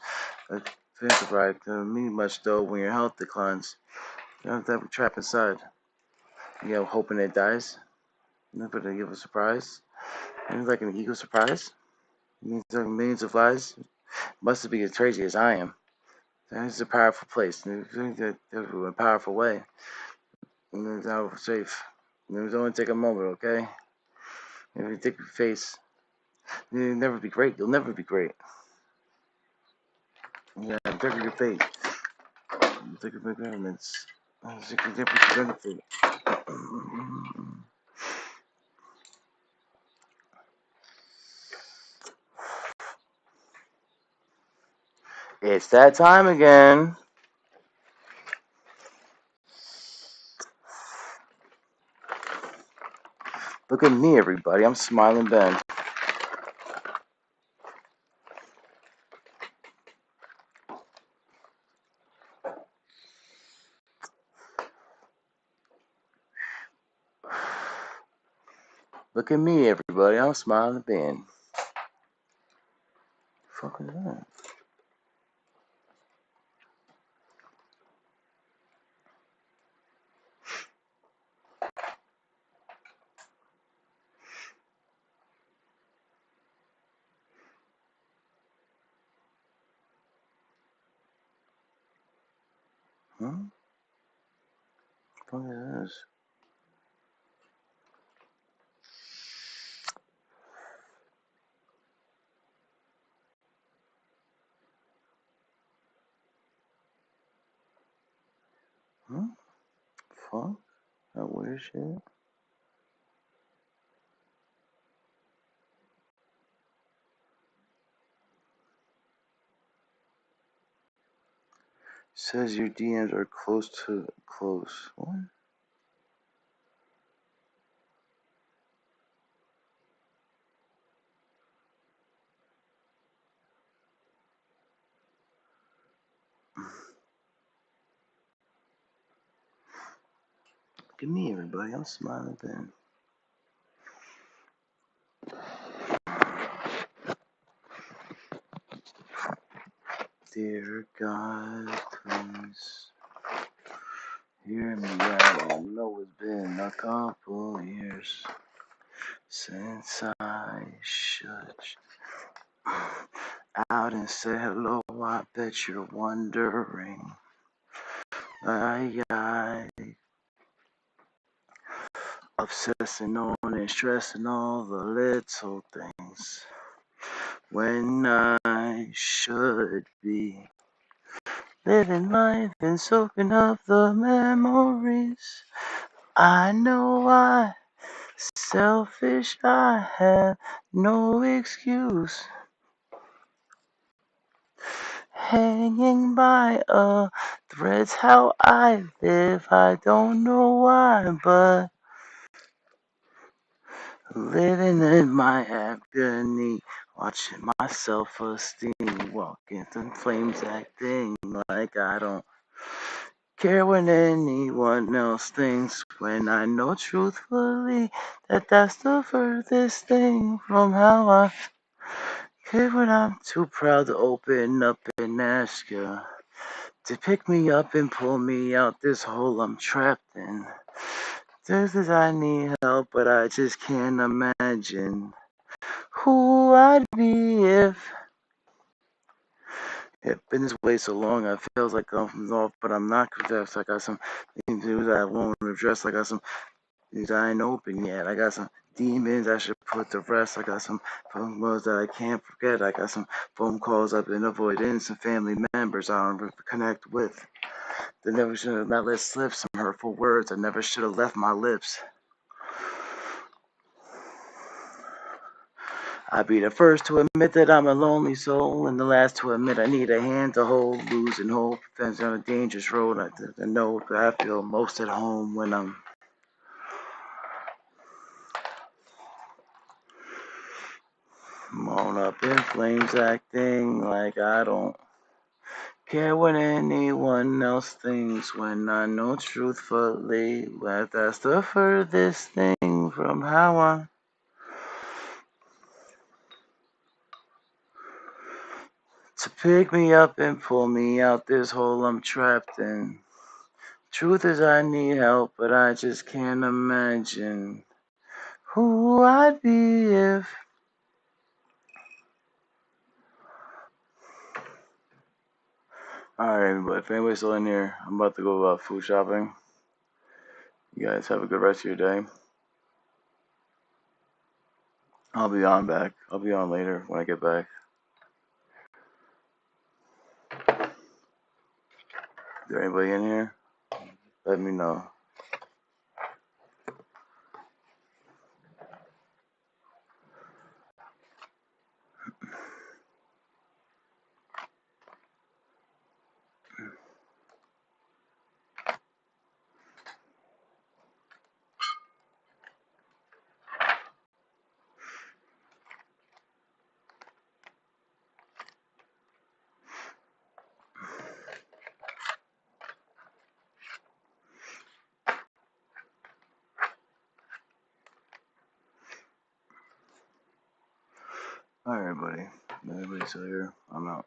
S14: Think right. Mean much though when your health declines. You don't have to trap inside. You know, hoping it dies. Never to give a surprise. It's like an eagle surprise. It means like millions of lives. Must be as crazy as I am. It's a powerful place. In a powerful way. And it's out safe. It was only take a moment, okay? If you take your face, you'll never be great. You'll never be great. Yeah, take your fate. Take your governments. Take your benefit. It's that time again. Look at me, everybody. I'm Smiling Ben. Look at me, everybody. I'm Smiling Ben. Fuck is that? What is this? Fuck? That weird shit? Says your DMs are close. What? Look at me, everybody. I'm Smiling Ben. Dear God, please hear me out. I know it's been a couple years since I shut out and said hello. I bet you're wondering. I obsessing on and stressing all the little things when I should be living life and soaking up the memories. I know I selfish, I have no excuse. Hanging by a thread's how I live. I don't know why, but living in my agony, watching my self-esteem walking through flames, acting like I don't care what anyone else thinks, when I know truthfully that that's the furthest thing from how I care. When I'm too proud to open up and ask you to pick me up and pull me out this hole I'm trapped in. Just as I need help, but I just can't imagine who I'd be if it's been this way so long. I feels like I'm off, but I'm not confessed. I got some things to do that I won't address. I got some things I ain't open yet. I got some demons I should put to rest. I got some phone calls that I can't forget. I got some phone calls I've been avoiding. Some family members I don't connect with. They never should have let slip. Some hurtful words I never should have left my lips. I'll be the first to admit that I'm a lonely soul, and the last to admit I need a hand to hold. Losing hope, depends on a dangerous road. I know that I feel most at home when I'm blown up in flames, acting like I don't care what anyone else thinks. When I know truthfully that that's the furthest thing from how I. To pick me up and pull me out this hole I'm trapped in. Truth is I need help, but I just can't imagine who I'd be if. Alright, everybody, if anybody's still in here, I'm about to go food shopping. You guys have a good rest of your day. I'll be on later when I get back. Is there anybody in here? Let me know. Alright, everybody. Everybody's still here. I'm out.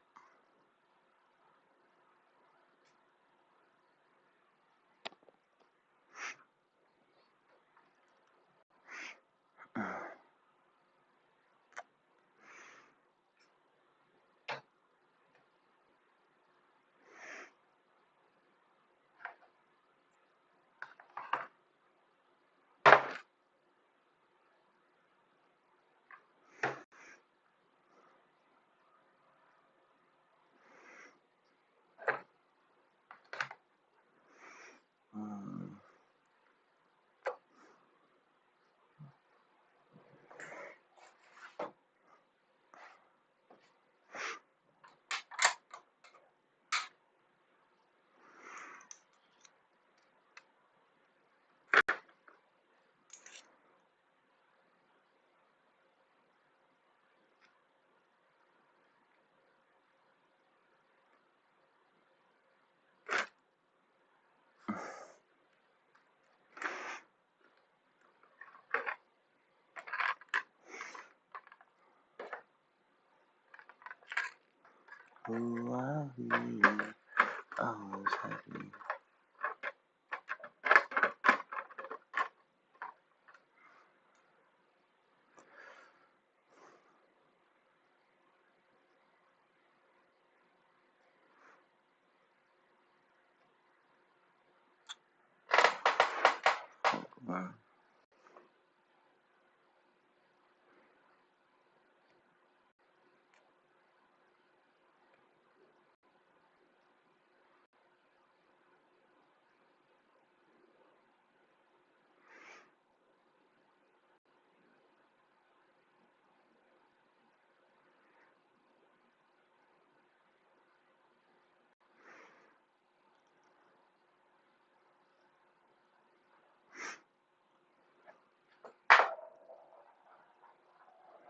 S14: Who I'll be, I was happy.